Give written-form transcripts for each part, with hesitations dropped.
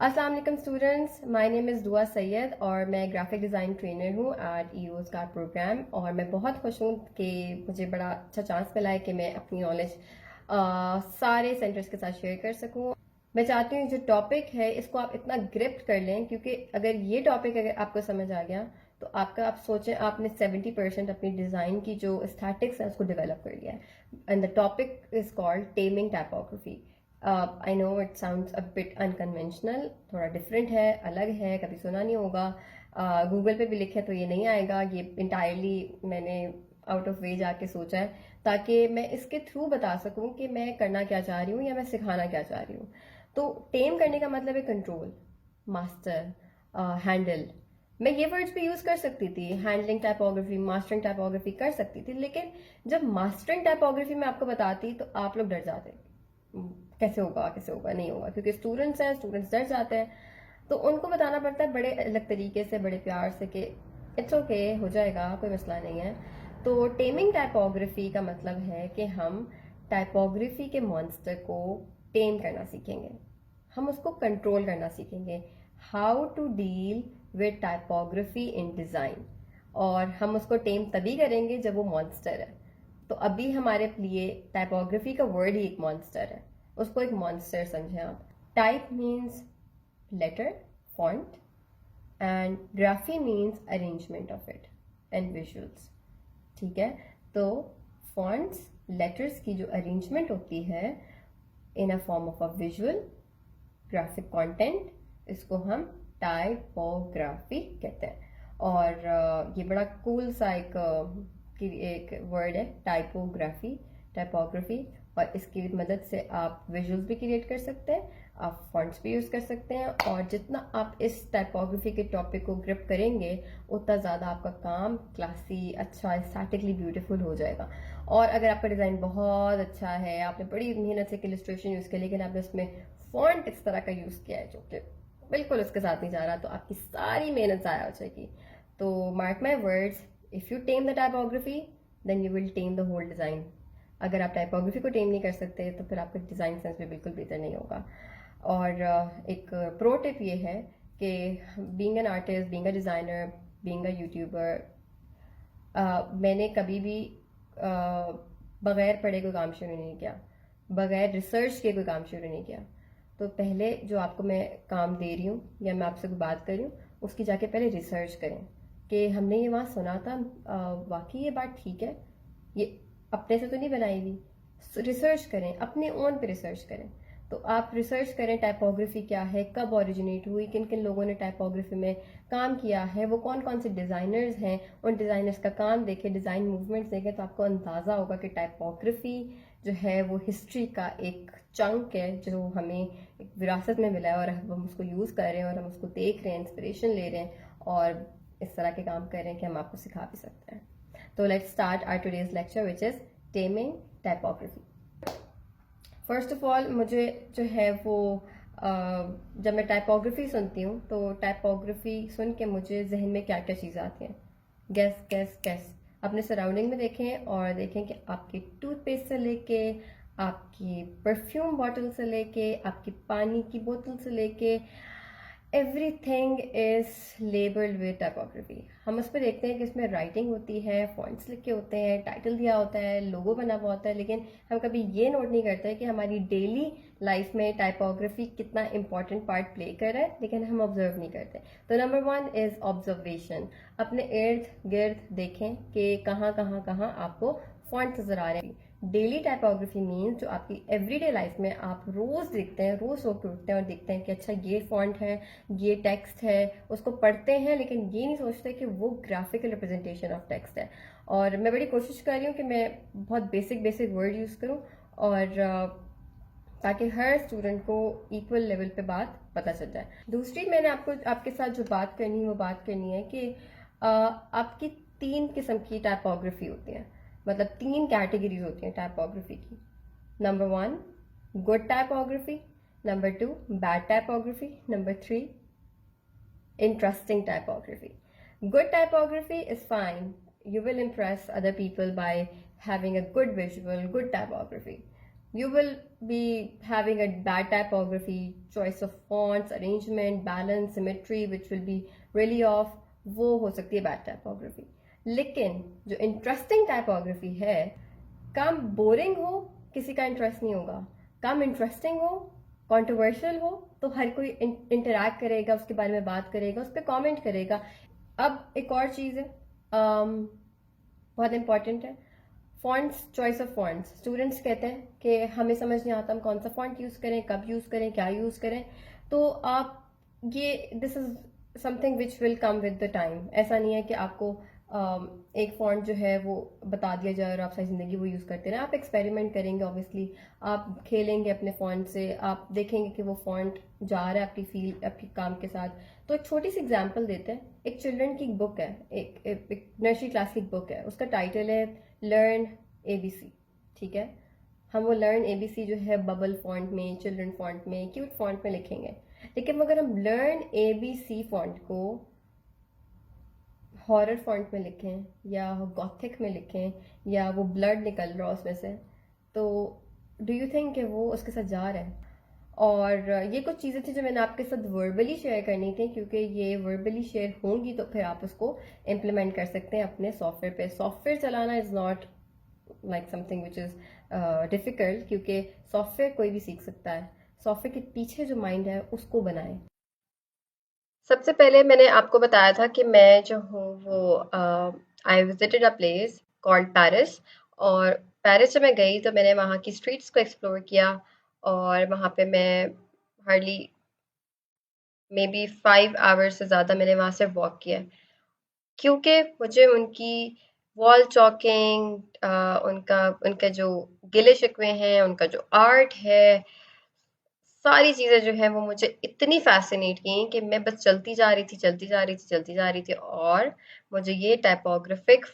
अस्सलाम वालेकुम students, my name is दुआ सैयद और मैं ग्राफिक डिज़ाइन ट्रेनर हूँ एट ईओ स्टार प्रोग्राम। और मैं बहुत खुश हूँ कि मुझे बड़ा अच्छा चांस मिला है कि मैं अपनी नॉलेज सारे सेंटर्स के साथ शेयर कर सकूँ। मैं चाहती हूँ जो टॉपिक है इसको आप इतना ग्रिप्ट कर लें, क्योंकि अगर ये टॉपिक अगर आपको समझ आ गया तो आप सोचें आपने 70% अपनी डिज़ाइन की जो एस्थेटिक्स है उसको डेवलप कर लिया है। And the topic is called taming typography. I know it sounds a bit unconventional, थोड़ा डिफरेंट है, अलग है, कभी सुना नहीं होगा। गूगल पे भी लिखे तो ये नहीं आएगा। ये इंटायरली मैंने आउट ऑफ वे जाके सोचा है ताकि मैं इसके थ्रू बता सकूं कि मैं करना क्या चाह रही हूँ या मैं सिखाना क्या चाह रही हूँ। तो टेम करने का मतलब है कंट्रोल, मास्टर, हैंडल। मैं ये वर्ड्स भी यूज कर सकती थी, हैंडलिंग टाइपोग्राफी, मास्टरिंग टाइपोग्राफी कर सकती थी, लेकिन जब मास्टरिंग टाइपोग्राफी मैं आपको बताती तो आप लोग डर जाते। कैसे होगा, कैसे होगा, नहीं होगा, क्योंकि स्टूडेंट्स हैं, स्टूडेंट्स डर जाते हैं। तो उनको बताना पड़ता है बड़े अलग तरीके से, बड़े प्यार से कि इट्स ओके, हो जाएगा, कोई मसला नहीं है। तो टेमिंग टाइपोग्राफी का मतलब है कि हम टाइपोग्राफी के मॉन्स्टर को टेम करना सीखेंगे, हम उसको कंट्रोल करना सीखेंगे। How to deal with typography in design. और हम उसको टेम तभी करेंगे जब वो मॉन्स्टर है। तो अभी हमारे लिए टाइपोग्राफी का वर्ड ही एक मॉन्स्टर है, उसको एक मॉन्स्टर समझें आप। Type means letter, font, and graphy means arrangement of it and visuals. ठीक है, तो फॉन्ट्स, लेटर्स की जो अरेंजमेंट होती है in a form of a visual graphic content, इसको हम टाइपोग्राफी कहते हैं। और ये बड़ा कूल सा एक वर्ड है टाइपोग्राफी, टाइपोग्राफी। और इसकी मदद से आप विजुअल्स भी क्रिएट कर सकते हैं, आप फॉन्ट्स भी यूज कर सकते हैं। और जितना आप इस टाइपोग्राफी के टॉपिक को ग्रिप करेंगे उतना ज़्यादा आपका काम क्लासी, अच्छा, एस्थेटिकली ब्यूटीफुल हो जाएगा। और अगर आपका डिज़ाइन बहुत अच्छा है, आपने बड़ी मेहनत से इलस्ट्रेशन यूज़ किया, लेकिन आपने उसमें फॉन्ट इस तरह का यूज़ किया है जो कि बिल्कुल उसके साथ नहीं जा रहा, तो आपकी सारी मेहनत ज़ाया हो जाएगी। तो mark my words, if you tame the typography then you will tame the whole design. अगर आप टाइपोग्राफी को टेम नहीं कर सकते तो फिर आपका डिज़ाइन सेंस भी बिल्कुल बेहतर नहीं होगा। और एक प्रो टिप ये है कि being an artist, being a designer, being a YouTuber, मैंने कभी भी बगैर पढ़े कोई काम शुरू नहीं किया, बगैर रिसर्च के कोई काम शुरू नहीं किया। तो पहले जो आपको मैं काम दे रही हूँ या मैं आपसे कोई बात कर रही हूँ उसकी जाके पहले रिसर्च करें कि हमने ये वहाँ सुना था, वाकई ये बात ठीक है, ये अपने से तो नहीं बनाई हुई। रिसर्च करें, अपने ओन पे रिसर्च करें। तो आप रिसर्च करें टाइपोग्राफी क्या है, कब ओरिजिनेट हुई, किन किन लोगों ने टाइपोग्राफी में काम किया है, वो कौन कौन से डिज़ाइनर्स हैं, उन डिज़ाइनर्स का काम देखें, डिज़ाइन मूवमेंट्स देखें, तो आपको अंदाज़ा होगा कि टाइपोग्राफी जो है वो हिस्ट्री का एक चंक है जो हमें एक विरासत में मिला है और हम उसको यूज़ कर रहे हैं और हम उसको देख रहे हैं, इंस्पिरेशन ले रहे हैं और इस तरह के काम कर रहे हैं कि हम आपको सिखा भी सकते हैं। तो let's start our today's lecture which is taming typography. First of all मुझे जो है वो जब मैं टाइपोग्राफी सुनती हूँ तो टाइपोग्राफी सुन के मुझे जहन में क्या क्या चीज़ें आती हैं। गैस गैस गैस, अपने सराउंडिंग में देखें और देखें कि आपकी टूथपेस्ट से लेके, आपकी परफ्यूम बॉटल से लेके, आपकी पानी की बोतल से लेके, everything is labelled with typography. हम उस पर देखते हैं कि इसमें राइटिंग होती है, फॉन्ट्स लिखे होते हैं, टाइटल दिया होता है, लोगो बना हुआ होता है, लेकिन हम कभी ये नोट नहीं करते कि हमारी डेली लाइफ में टाइपोग्राफी कितना इंपॉर्टेंट पार्ट प्ले कर रहा है, लेकिन हम ऑब्जर्व नहीं करते। तो नंबर 1 इज ऑब्जर्वेशन। अपने इर्द गिर्द देखें कि कहाँ कहाँ कहाँ आपको फॉन्ट नजर आ रहे हैं। डेली टाइपोग्राफी मीन्स जो आपकी एवरीडे लाइफ में आप रोज देखते हैं, रोज सो के उठते हैं और देखते हैं कि अच्छा ये फॉन्ट है, ये टेक्स्ट है, उसको पढ़ते हैं, लेकिन ये नहीं सोचते कि वो ग्राफिकल रिप्रेजेंटेशन ऑफ टेक्स्ट है। और मैं बड़ी कोशिश कर रही हूँ कि मैं बहुत बेसिक बेसिक वर्ड यूज़ करूँ और ताकि हर स्टूडेंट को इक्वल लेवल पे बात पता चल जाए। दूसरी मैंने आपके साथ जो बात करनी है वो बात करनी है कि आपकी 3 किस्म की टाइपोग्राफी होती है, मतलब 3 कैटेगरीज होती हैं टाइपोग्राफी की। Number 1 good typography, number 2 bad typography, number 3 interesting typography. Good typography is fine. You will impress other people by having a good visual, good typography. you will be having a bad typography, choice of fonts, arrangement, balance, symmetry, which will be really off. वो हो सकती है bad typography. लेकिन जो interesting typography है, काम boring हो किसी का इंटरेस्ट नहीं होगा, काम इंटरेस्टिंग हो, कंट्रोवर्शियल हो, तो हर कोई इंटरैक्ट करेगा, उसके बारे में बात करेगा, उस पर कॉमेंट करेगा. अब एक और चीज़ है, बहुत इंपॉर्टेंट है, fonts, choice of fonts. Students कहते हैं कि हमें समझ नहीं आता हम कौन सा फॉन्ट यूज़ करें, कब यूज़ करें, क्या यूज़ करें. तो आप ये this is something which will come with the time. ऐसा नहीं है कि आपको एक फॉन्ट जो है वो बता दिया जाए और आप सारी ज़िंदगी वो यूज़ करते रहें. आप एक्सपेरिमेंट करेंगे, ऑब्वियसली आप खेलेंगे अपने फॉन्ट से, आप देखेंगे कि वो फॉन्ट जा रहा है आपकी फील्ड, आपके काम के साथ. तो एक छोटी सी एग्जांपल देते हैं. एक चिल्ड्रन की बुक है, एक नर्सरी क्लास की बुक है, उसका टाइटल है लर्न एबीसी. ठीक है, हम वो लर्न एबीसी जो है बबल फॉन्ट में, चिल्ड्रन फॉन्ट में, क्यूट फॉन्ट में लिखेंगे. लेकिन अगर हम लर्न एबीसी फॉन्ट को हॉरर फॉन्ट में लिखें या गॉथिक में लिखें या वो ब्लड निकल रहा है उसमें से, तो डू यू थिंक कि वो उसके साथ जा रहा है? और ये कुछ चीज़ें थी जो मैंने आपके साथ वर्बली शेयर करनी थी, क्योंकि ये वर्बली शेयर होंगी तो फिर आप उसको इम्प्लीमेंट कर सकते हैं अपने सॉफ्टवेयर पे. सॉफ्टवेयर चलाना is not like something which is difficult, क्योंकि सॉफ्टवेयर कोई भी सीख सकता है. सॉफ्टवेयर के पीछे जो माइंड है उसको बनाएं. सबसे पहले मैंने आपको बताया था कि मैं जो हूँ वो I visited a place called Paris. और पेरिस जब मैं गई तो मैंने वहाँ की स्ट्रीट्स को एक्सप्लोर किया. और वहाँ पे मैं हार्डली मे बी 5 आवर्स से ज़्यादा मैंने वहाँ से वॉक किया, क्योंकि मुझे उनकी वॉल चॉकिंग, उनका उनके जो गिले शिकवे हैं, उनका जो आर्ट है, सारी चीज़ें जो हैं वो मुझे इतनी फ़ैसिनेट की कि मैं बस चलती जा रही थी, चलती जा रही थी, चलती जा रही थी, और मुझे ये टाइपोग्राफिक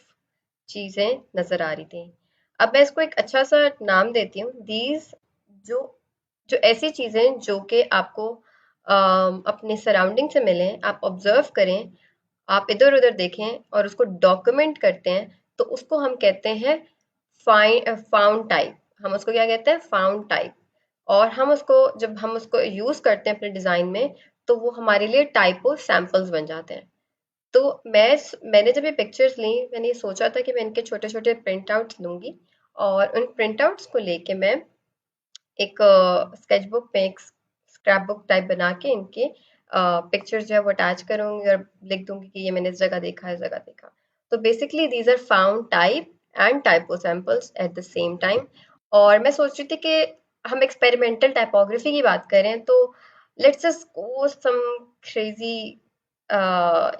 चीज़ें नज़र आ रही थी. अब मैं इसको एक अच्छा-सा नाम देती हूँ. दीज़ जो जो ऐसी चीज़ें जो कि आपको अपने सराउंडिंग से मिलें, आप ऑब्ज़र्व करें, आप इधर-उधर देखें और उसको डॉक्यूमेंट करते हैं, तो उसको हम कहते हैं फाउंड टाइप. हम उसको क्या कहते हैं? Found type. और हम उसको जब हम उसको यूज़ करते हैं अपने डिज़ाइन में, तो वो हमारे लिए टाइपो सैंपल्स बन जाते हैं. तो मैंने जब ये पिक्चर्स ली, मैंने ये सोचा था कि मैं इनके छोटे-छोटे प्रिंट आउट्स लूँगी और उन प्रिंट आउट्स को लेके मैं एक स्केचबुक पे एक स्क्रैप बुक टाइप बना के इनके पिक्चर्स जो है वो अटैच करूँगी और लिख दूँगी कि ये मैंने इस जगह देखा, इस जगह देखा. तो basically these are found type and typo samples at the same time. और मैं सोच रही थी कि हम एक्सपेरिमेंटल टाइपोग्राफी की बात करें, तो let's just go some crazy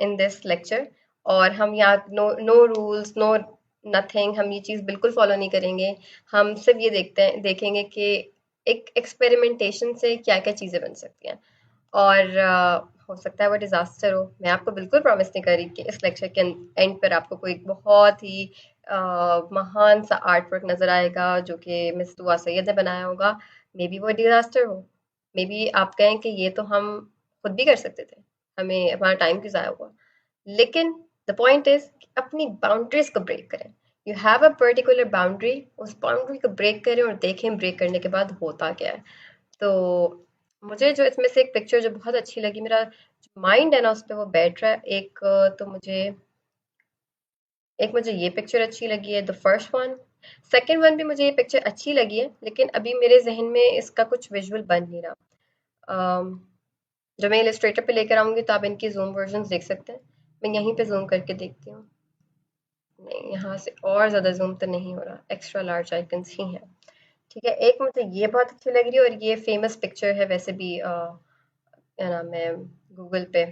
in this lecture. और हम यहाँ no no rules, no nothing, हम ये चीज़ बिल्कुल फॉलो नहीं करेंगे. हम सिर्फ ये देखेंगे कि एक एक्सपेरिमेंटेशन से क्या-क्या चीज़ें बन सकती हैं. और हो सकता है वो डिज़ास्टर हो. मैं आपको बिल्कुल प्रॉमिस नहीं कर रही कि इस लेक्चर के एंड पर आपको कोई बहुत ही महान सा आर्ट वर्क नज़र आएगा जो कि मिस दुआ सैयद ने बनाया होगा. मे बी वो डिज़ास्टर हो. मे बी आप कहें कि ये तो हम खुद भी कर सकते थे. हमें हमारा टाइम क्यों ज़ाया हुआ? लेकिन द पॉइंट इज़ अपनी बाउंड्रीज़ को ब्रेक करें. You have a particular boundary, उस बाउंड्री को ब्रेक करें और देखें ब्रेक करने के बाद होता क्या है. तो मुझे जो इसमें से एक पिक्चर जो बहुत अच्छी लगी, मेरा जो माइंड है ना उस पे वो बैठ रहा है. तो मुझे ये पिक्चर अच्छी लगी है, the first one. Second one भी मुझे ये पिक्चर अच्छी लगी है, लेकिन अभी मेरे जहन में इसका कुछ विजुअल बन नहीं रहा. अम, जब मैं इलस्ट्रेटर पे लेकर आऊंगी तो आप इनकी जूम वर्जन देख सकते हैं. मैं यहीं पे जूम करके देखती हूँ. नहीं, यहाँ से और ज़्यादा ज़ूम तो नहीं हो रहा, एक्स्ट्रा लार्ज आइकन्स ही हैं. ठीक है, एक मुझे ये बहुत अच्छी लग रही है और ये फेमस पिक्चर है वैसे भी, क्या नाम है, गूगल पे.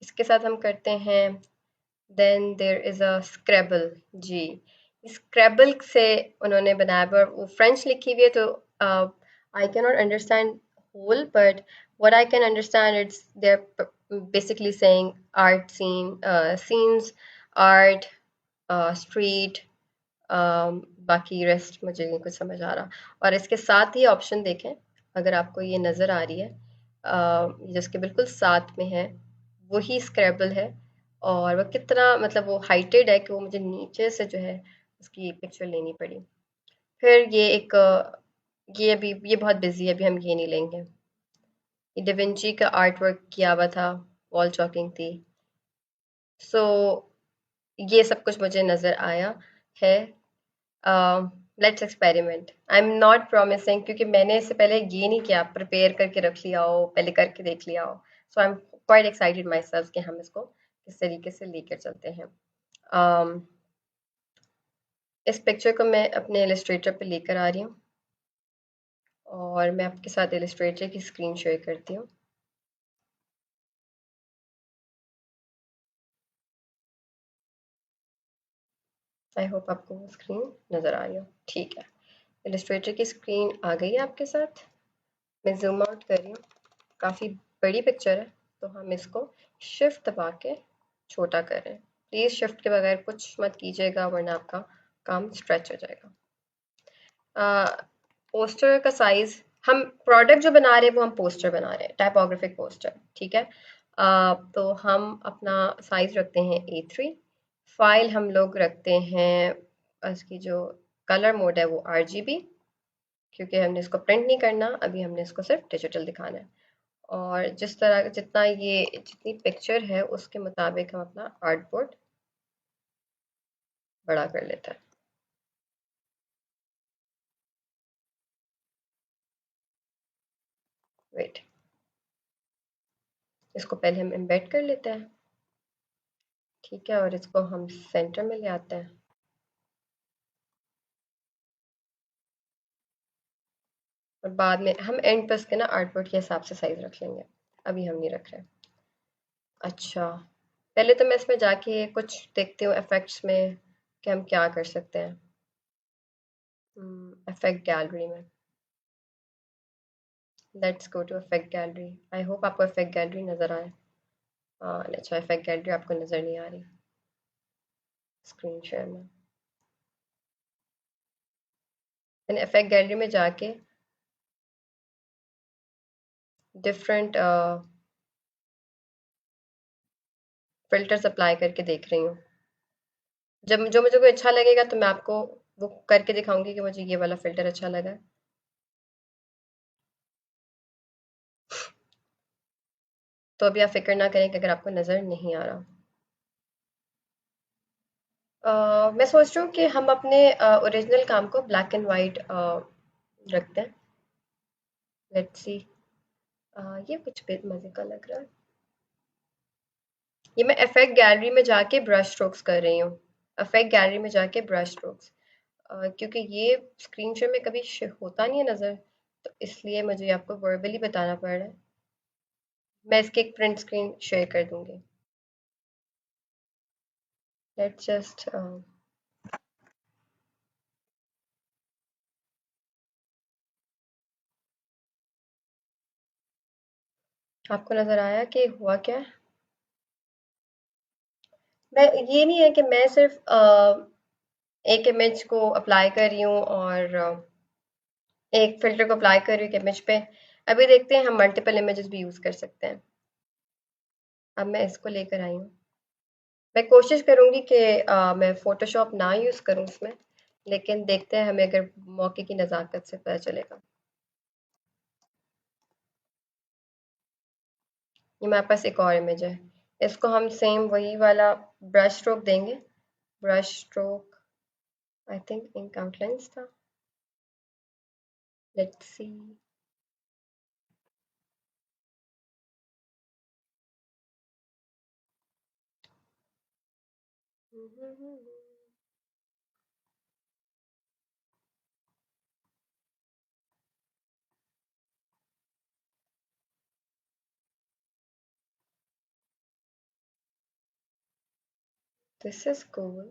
इसके साथ हम करते हैं. Then there is a scrabble. जी, स्क्रैबल से उन्होंने बनाया है, पर वो फ्रेंच लिखी हुई है, तो I can not understand whole, but what I can understand, it's they're basically saying art scenes, art, street. बाकी रेस्ट मुझे नहीं कुछ समझ आ रहा. और इसके साथ ही ऑप्शन देखें, अगर आपको ये नज़र आ रही है, जिसके बिल्कुल साथ में है, वही स्क्रैबल है. और वो कितना मतलब वो हाइटेड है कि वो मुझे नीचे से जो है उसकी पिक्चर लेनी पड़ी. फिर ये एक ये बहुत बिजी है, अभी हम ये नहीं लेंगे। ये डिविंची का आर्ट वर्क किया हुआ था, वॉल चॉकिंग थी। सो ये सब कुछ मुझे नज़र आया है। Let's experiment. I am not promising, क्योंकि मैंने इससे पहले ये नहीं किया, प्रिपेयर करके रख लिया हो, पहले करके देख लिया हो। So I am quite excited myself कि हम इसको किस तरीके से लेकर चलते हैं। um, इस पिक्चर को मैं अपने इलस्ट्रेटर पे लेकर आ रही हूँ और मैं आपके साथ इलस्ट्रेटर की स्क्रीन शेयर करती हूँ। आई होप आपको वो स्क्रीन नज़र आ रही हो। ठीक है, इलस्ट्रेटर की स्क्रीन आ गई है आपके साथ। मैं जूम आउट कर रही हूँ, काफ़ी बड़ी पिक्चर है, तो हम इसको शिफ्ट दबा के छोटा करें। प्लीज़ शिफ्ट के बगैर कुछ मत कीजिएगा, वरना आपका काम स्ट्रेच हो जाएगा। पोस्टर का साइज, हम प्रोडक्ट जो बना रहे हैं वो हम पोस्टर बना रहे हैं, टाइपोग्राफिक पोस्टर, ठीक है। तो हम अपना साइज रखते हैं A3। फाइल हम लोग रखते हैं, उसकी जो कलर मोड है वो RGB, क्योंकि हमने इसको प्रिंट नहीं करना, अभी हमने इसको सिर्फ डिजिटल दिखाना है। और जिस तरह जितनी पिक्चर है उसके मुताबिक हम अपना आर्टबोर्ड बड़ा कर लेते हैं। वेट, इसको पहले हम एम्बेड कर लेते हैं, ठीक है, और इसको हम सेंटर में ले आते हैं। और बाद में हम एंड पे इसके ना आर्टबोर्ड के हिसाब से साइज रख लेंगे, अभी हम नहीं रख रहे। अच्छा, पहले तो मैं इसमें जाके कुछ देखती हूँ इफेक्ट्स में कि हम क्या कर सकते हैं। इफेक्ट गैलरी में, let's go to effect gallery. I hope आपको इफेक्ट गैलरी नज़र आए। हाँ, अच्छा, इफेक्ट गैलरी आपको नज़र नहीं आ रही स्क्रीन शेयर में। मैंने इफेक्ट गैलरी में जाके डिफरेंट फिल्टर्स अप्लाई करके देख रही हूँ। जब जो मुझे कोई अच्छा लगेगा तो मैं आपको वो करके दिखाऊंगी कि मुझे ये वाला फ़िल्टर अच्छा लगा। तो अभी आप फ़िक्र ना करें कि अगर आपको नज़र नहीं आ रहा। मैं सोच रही हूँ कि हम अपने ओरिजिनल काम को ब्लैक एंड वाइट रखते हैं। Let's see. ये कुछ बेहद मज़े का लग रहा है। ये मैं इफेक्ट गैलरी में जाके ब्रश स्ट्रोक्स कर रही हूँ। इफेक्ट गैलरी में जाके ब्रश स्ट्रोक्स, क्योंकि ये स्क्रीन शेयर में कभी होता नहीं है नज़र, तो इसलिए मुझे आपको वर्बली बताना पड़ रहा है। मैं इसकी एक प्रिंट स्क्रीन शेयर कर दूंगी। लेट्स जस्ट, आपको नज़र आया कि हुआ क्या है? मैं, ये नहीं है कि मैं सिर्फ एक इमेज को अप्लाई कर रही हूँ और एक फिल्टर को अप्लाई कर रही हूँ एक इमेज पे। अभी देखते हैं, हम मल्टीपल इमेजेस भी यूज़ कर सकते हैं। अब मैं इसको लेकर आई हूँ। मैं कोशिश करूँगी कि मैं फ़ोटोशॉप ना यूज़ करूँ इसमें, लेकिन देखते हैं हमें अगर मौके की नज़ाकत से पता चलेगा। ये हमारे पास एक और इमेज है, इसको हम सेम वही वाला ब्रश स्ट्रोक देंगे। Brush stroke, I think ink outlines था। Let's see. This is cool.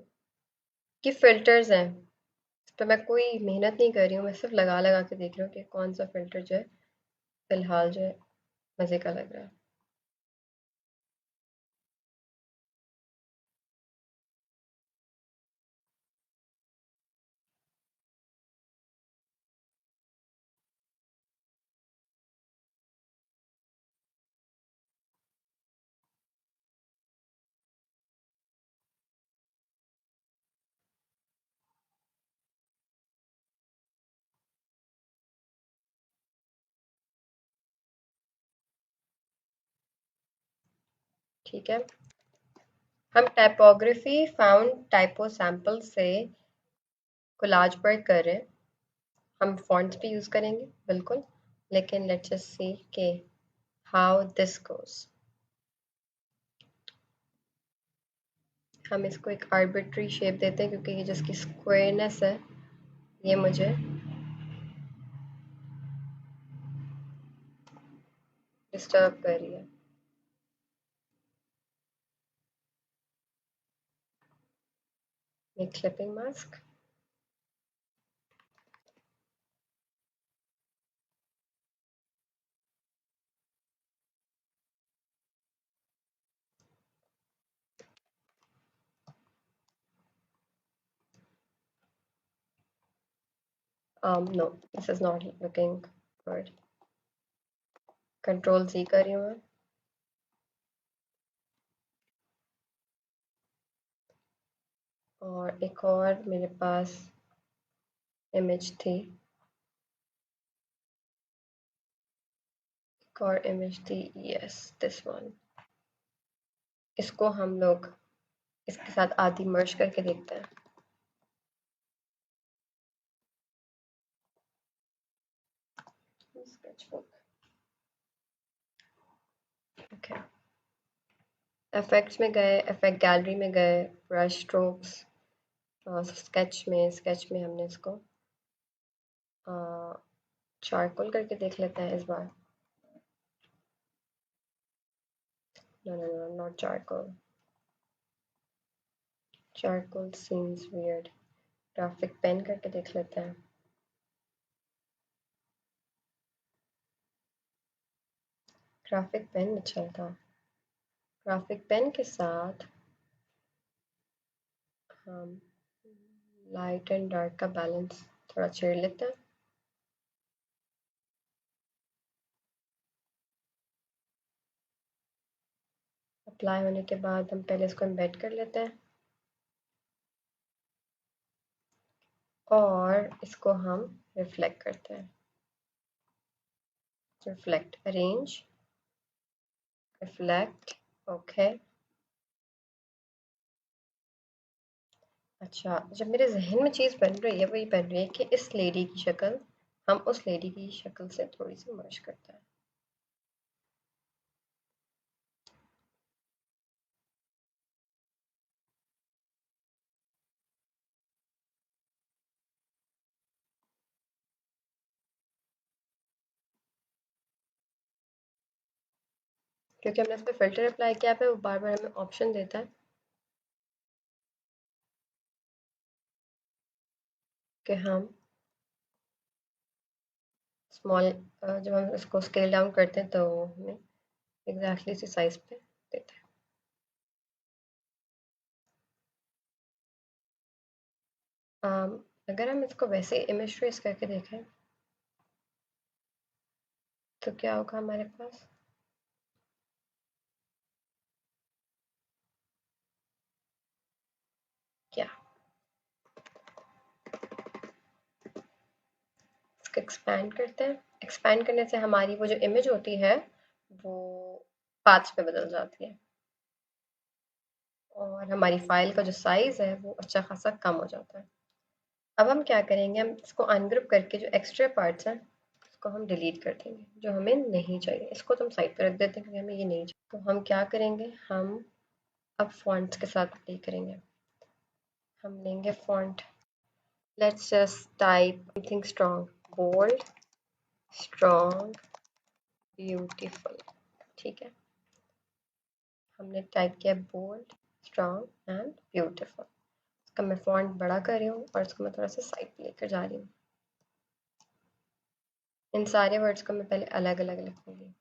ये फिल्टर्स हैं, इस पर मैं कोई मेहनत नहीं कर रही हूँ, मैं सिर्फ लगा लगा के देख रही हूँ कि कौन सा फिल्टर जो है फिलहाल जो है मज़े का लग रहा है। ठीक है, हम टाइपोग्राफी फाउंड टाइपो सैंपल से कोलाज वर्क कर रहे हैं। हम फॉन्ट्स भी यूज़ करेंगे बिल्कुल, लेकिन लेट्स जस्ट सी के हाउ दिस गोज। हम इसको एक आर्बिट्री शेप देते हैं क्योंकि ये जिसकी स्क्वायरनेस है ये मुझे डिस्टर्ब कर रही है। एक clipping mask, no, this is not looking good. Control Z कर रही हूँ मैं, और एक और मेरे पास इमेज थी, एक और इमेज थी, यस दिस वन। इसको हम लोग इसके साथ आधी मर्ज करके देखते हैं। स्केचबुक, ओके, इफेक्ट्स में गए, इफेक्ट गैलरी में गए, ब्रश स्ट्रोक्स, स्केच में हमने इसको चारकोल करके देख लेते हैं इस बार। No no no, not charcoal, charcoal seems weird. Graphic pen करके देख लेते हैं। ग्राफिक पेन अच्छा था। ग्राफिक पेन के साथ हम लाइट एंड डार्क का बैलेंस थोड़ा छेड़ लेते हैं। अप्लाई होने के बाद हम पहले इसको एम्बेड कर लेते हैं और इसको हम रिफ्लेक्ट करते हैं। Reflect, arrange, reflect, okay. अच्छा, जब मेरे जहन में चीज़ बन रही है वही बन रही है कि इस लेडी की शक्ल हम उस लेडी की शक्ल से थोड़ी सी मर्ज करते हैं। क्योंकि हमने इस पर फिल्टर अप्लाई किया है, वो बार बार हमें ऑप्शन देता है कि हम स्मॉल, जब हम इसको स्केल डाउन करते हैं तो हमें एग्जैक्टली इसी साइज पे देता है। अगर हम इसको वैसे इमेज ट्रेस करके देखें तो क्या होगा हमारे पास? क्या, इसको एक्सपैंड करते हैं। एक्सपैंड करने से हमारी वो जो इमेज होती है वो पार्ट्स पे बदल जाती है और हमारी फाइल का जो साइज है वो अच्छा खासा कम हो जाता है। अब हम क्या करेंगे, हम इसको अनग्रुप करके जो एक्स्ट्रा पार्ट्स हैं इसको हम डिलीट कर देंगे, जो हमें नहीं चाहिए। इसको तो हम साइड पे रख देते हैं क्योंकि हमें ये नहीं चाहिए। तो हम क्या करेंगे, हम अब फॉन्ट्स के साथ प्ले करेंगे। हम लेंगे font, let's just type something strong, bold, strong, beautiful. ठीक है, हमने टाइप किया बोल्ड, स्ट्रॉन्ग एंड ब्यूटीफुल। इसका मैं फॉन्ट बड़ा कर रही हूँ और इसको मैं थोड़ा सा साइड पे लेकर जा रही हूँ। इन सारे वर्ड्स को मैं पहले अलग अलग लिखूंगी।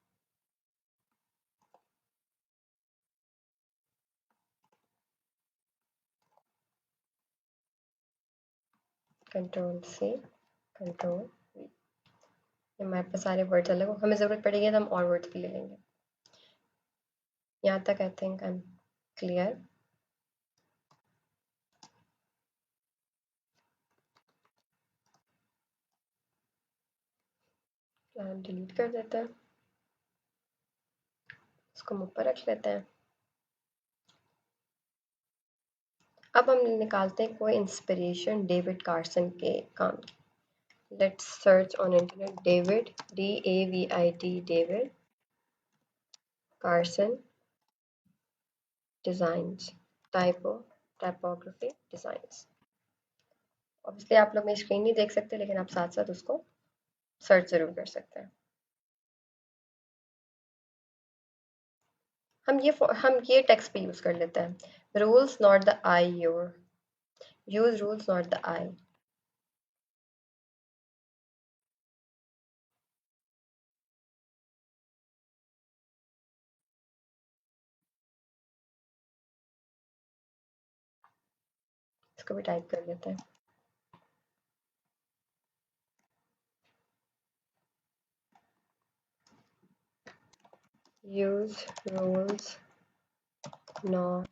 Control C, control V। हमारे पास सारे वर्ड्स अलग हो, हमें ज़रूरत पड़ेगी तो हम और वर्ड्स भी ले लेंगे। यहाँ तक I think I am clear. Delete कर देते हैं, इसको हम ऊपर रख लेते हैं। अब हम निकालते हैं कोई इंस्पिरेशन डेविड कार्सन के काम की। Let's search on internet David DAVID David Carson designs typography designs. Obviously आप लोग मेरी स्क्रीन नहीं देख सकते, लेकिन आप साथ साथ उसको सर्च ज़रूर कर सकते हैं। हम ये टेक्स्ट पे यूज़ कर लेते हैं, rules not the eye your, use rules not the eye. इसको भी टाइप कर लेते हैं। Use rules not,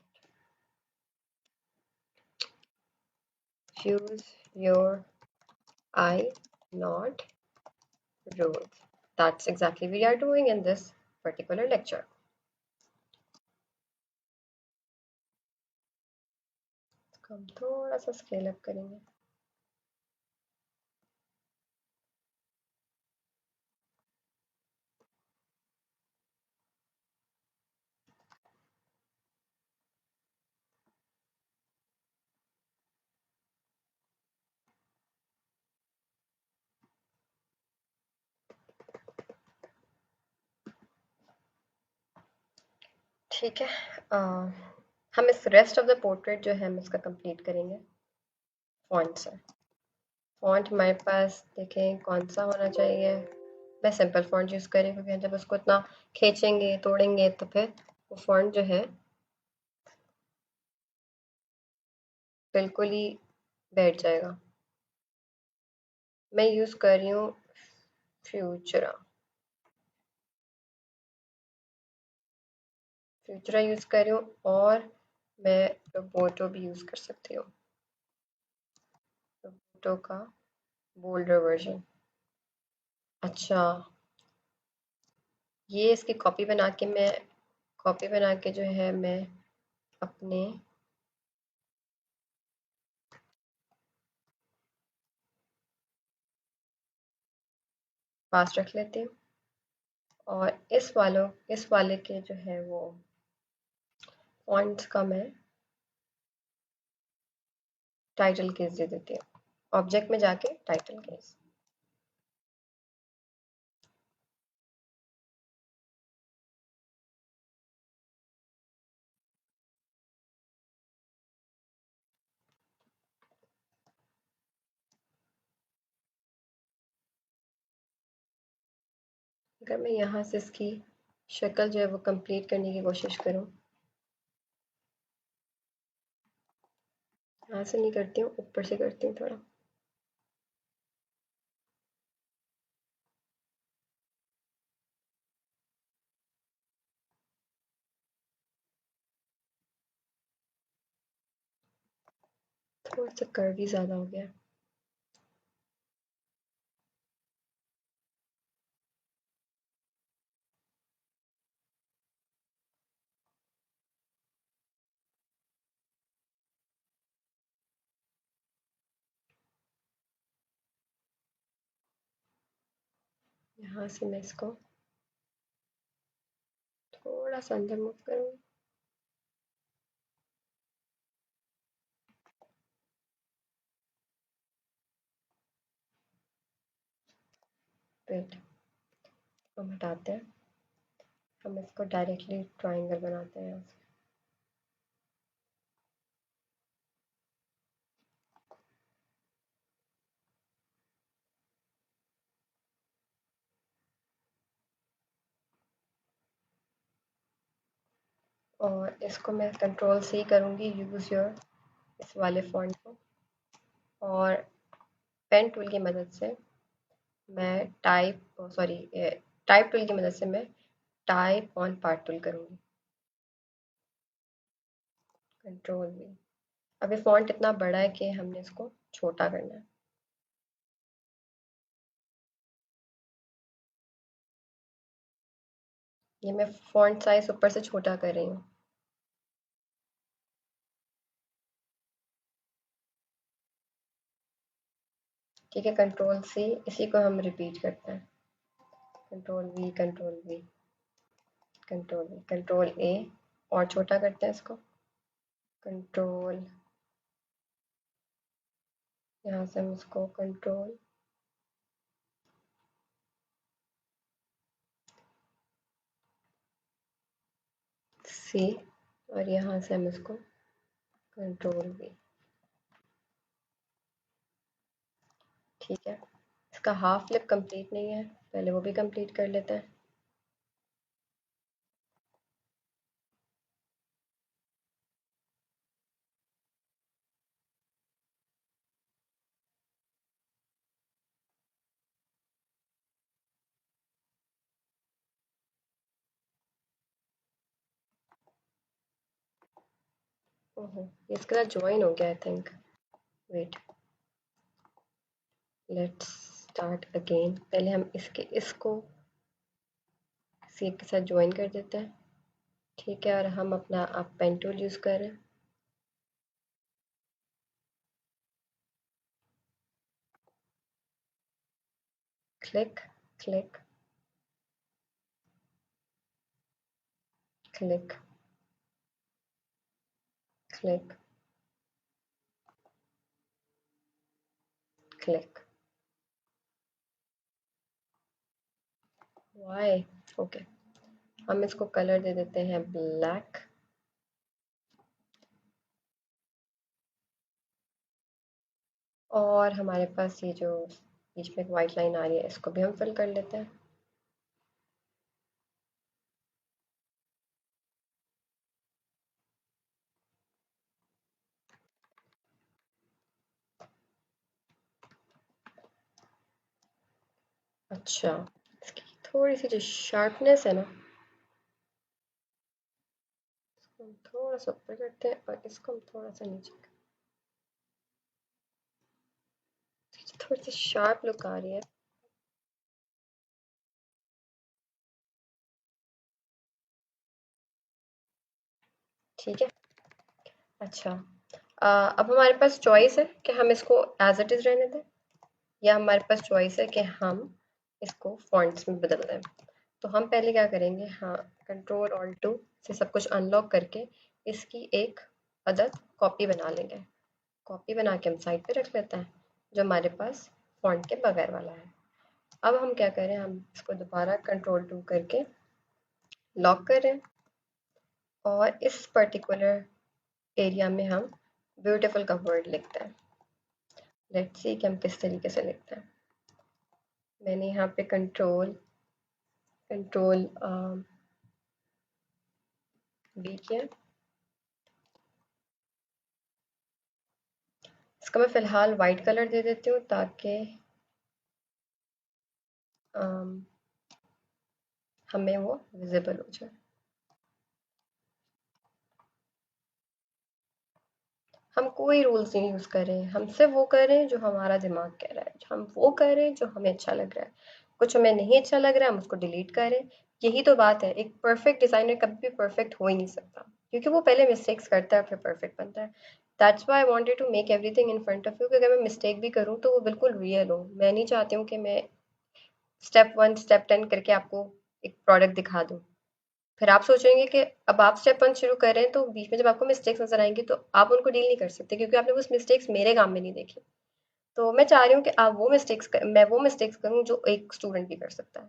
use your eye, not rules. That's exactly we are doing in this particular lecture. इसको हम थोड़ा सा स्केल अप करेंगे। ठीक है, हम इस रेस्ट ऑफ द पोर्ट्रेट जो है हम इसका कंप्लीट करेंगे फॉन्ट से। फॉन्ट हमारे पास देखें कौन सा होना चाहिए। मैं सिंपल फॉन्ट यूज़ करें, क्योंकि जब उसको इतना खींचेंगे तोड़ेंगे तो फिर वो फॉन्ट जो है बिल्कुल ही बैठ जाएगा। मैं यूज़ कर रही हूँ फ्यूचरा। फ्यूचरा यूज़ कर रही हूँ, और मैं रोबोटो भी यूज़ कर सकती हूँ, रोबोटो का बोल्डर वर्जन। अच्छा, ये इसकी कॉपी बना के जो है मैं अपने पास रख लेती हूँ, और इस वाले के जो है वो फॉन्ट्स का मैं टाइटल केस दे देती हूँ। ऑब्जेक्ट में जाके टाइटल केस। अगर मैं यहाँ से इसकी शक्ल जो है वो कंप्लीट करने की कोशिश करूँ, यहाँ से नहीं करती हूँ, ऊपर से करती हूँ थोड़ा। थोड़ा सा कर्वी ज़्यादा हो गया। यहाँ से मैं इसको थोड़ा सा अंदर मूव करूँगी। वेट, हम हटाते हैं, हम इसको डायरेक्टली ट्राइंगल बनाते हैं यहाँ से। और इसको मैं कंट्रोल C करूँगी, यूज़ योर इस वाले फॉन्ट को, और पेन टूल की मदद से मैं टाइप टूल की मदद से मैं टाइप ऑन पार्ट टूल करूँगी, कंट्रोल V। अब ये फॉन्ट इतना बड़ा है कि हमने इसको छोटा करना है। ये मैं फॉन्ट साइज ऊपर से छोटा कर रही हूँ। ठीक है, कंट्रोल सी, इसी को हम रिपीट करते हैं। Control we, control we, control we, control ए, और छोटा करते हैं इसको। कंट्रोल, यहाँ से हम इसको कंट्रोल सी, और यहाँ से हम इसको कंट्रोल वी। ठीक है, इसका हाफ फ्लिप कंप्लीट नहीं है, पहले वो भी कंप्लीट कर लेते हैं। ओहो, ये इसके साथ ज्वाइन हो गया I think. Wait, let's start again. पहले हम इसको सी के साथ ज्वाइन कर देते हैं। ठीक है, और हम अपना आप पेन टूल यूज़ कर रहे हैं। Click, click, click, click, click. Why, okay, हम इसको कलर दे देते हैं ब्लैक। और हमारे पास ये जो बीच में एक वाइट लाइन आ रही है, इसको भी हम फिल कर लेते हैं। अच्छा, इसकी थोड़ी सी जो शार्पनेस है ना, इसको हम थोड़ा सा ऊपर करते हैं और इसको हम थोड़ा सा नीचे करते हैं। थोड़ी सी शार्प लुक आ रही है। ठीक है, अच्छा, अब हमारे पास चॉइस है कि हम इसको एज इट इज़ रहने दें, या हमारे पास चॉइस है कि हम इसको फॉन्ट्स में बदल दें। तो हम पहले क्या करेंगे, हाँ, कंट्रोल ऑल्ट टू से सब कुछ अनलॉक करके इसकी एक अदद कॉपी बना लेंगे। कॉपी बना के हम साइड पे रख लेते हैं, जो हमारे पास फॉन्ट के बगैर वाला है। अब हम क्या करें, हम इसको दोबारा कंट्रोल टू करके लॉक करें, और इस पर्टिकुलर एरिया में हम ब्यूटीफुल का वर्ड लिखते हैं। लेट्स सी कि हम किस तरीके से लिखते हैं। मैंने यहाँ पे कंट्रोल कंट्रोल बी किया। इसका मैं फ़िलहाल वाइट कलर दे देती हूँ ताकि हमें वो विजिबल हो जाए। हम कोई रूल्स नहीं यूज़ कर रहे हैं, हम सिर्फ वो कर रहे हैं जो हमारा दिमाग कह रहा है, हम वो कर रहे हैं जो हमें अच्छा लग रहा है। कुछ हमें नहीं अच्छा लग रहा है, हम उसको डिलीट करें। यही तो बात है, एक परफेक्ट डिज़ाइनर कभी भी परफेक्ट हो ही नहीं सकता, क्योंकि वो पहले मिस्टेक्स करता है फिर परफेक्ट बनता है। That's why I wanted to make everything in front of you, कि अगर मैं मिस्टेक भी करूँ तो वो बिल्कुल रियल हो। मैं नहीं चाहती हूँ कि मैं स्टेप 1 स्टेप 10 करके आपको एक प्रोडक्ट दिखा दूँ, फिर आप सोचेंगे कि अब आप स्टेप 1 शुरू कर रहे हैं, तो बीच में जब आपको मिस्टेक्स नज़र आएँगी तो आप उनको डील नहीं कर सकते, क्योंकि आपने वो मिस्टेक्स मेरे काम में नहीं देखी। तो मैं चाह रही हूँ कि आप वो मिस्टेक्स मैं वो मिस्टेक्स करूँ जो एक स्टूडेंट भी कर सकता है।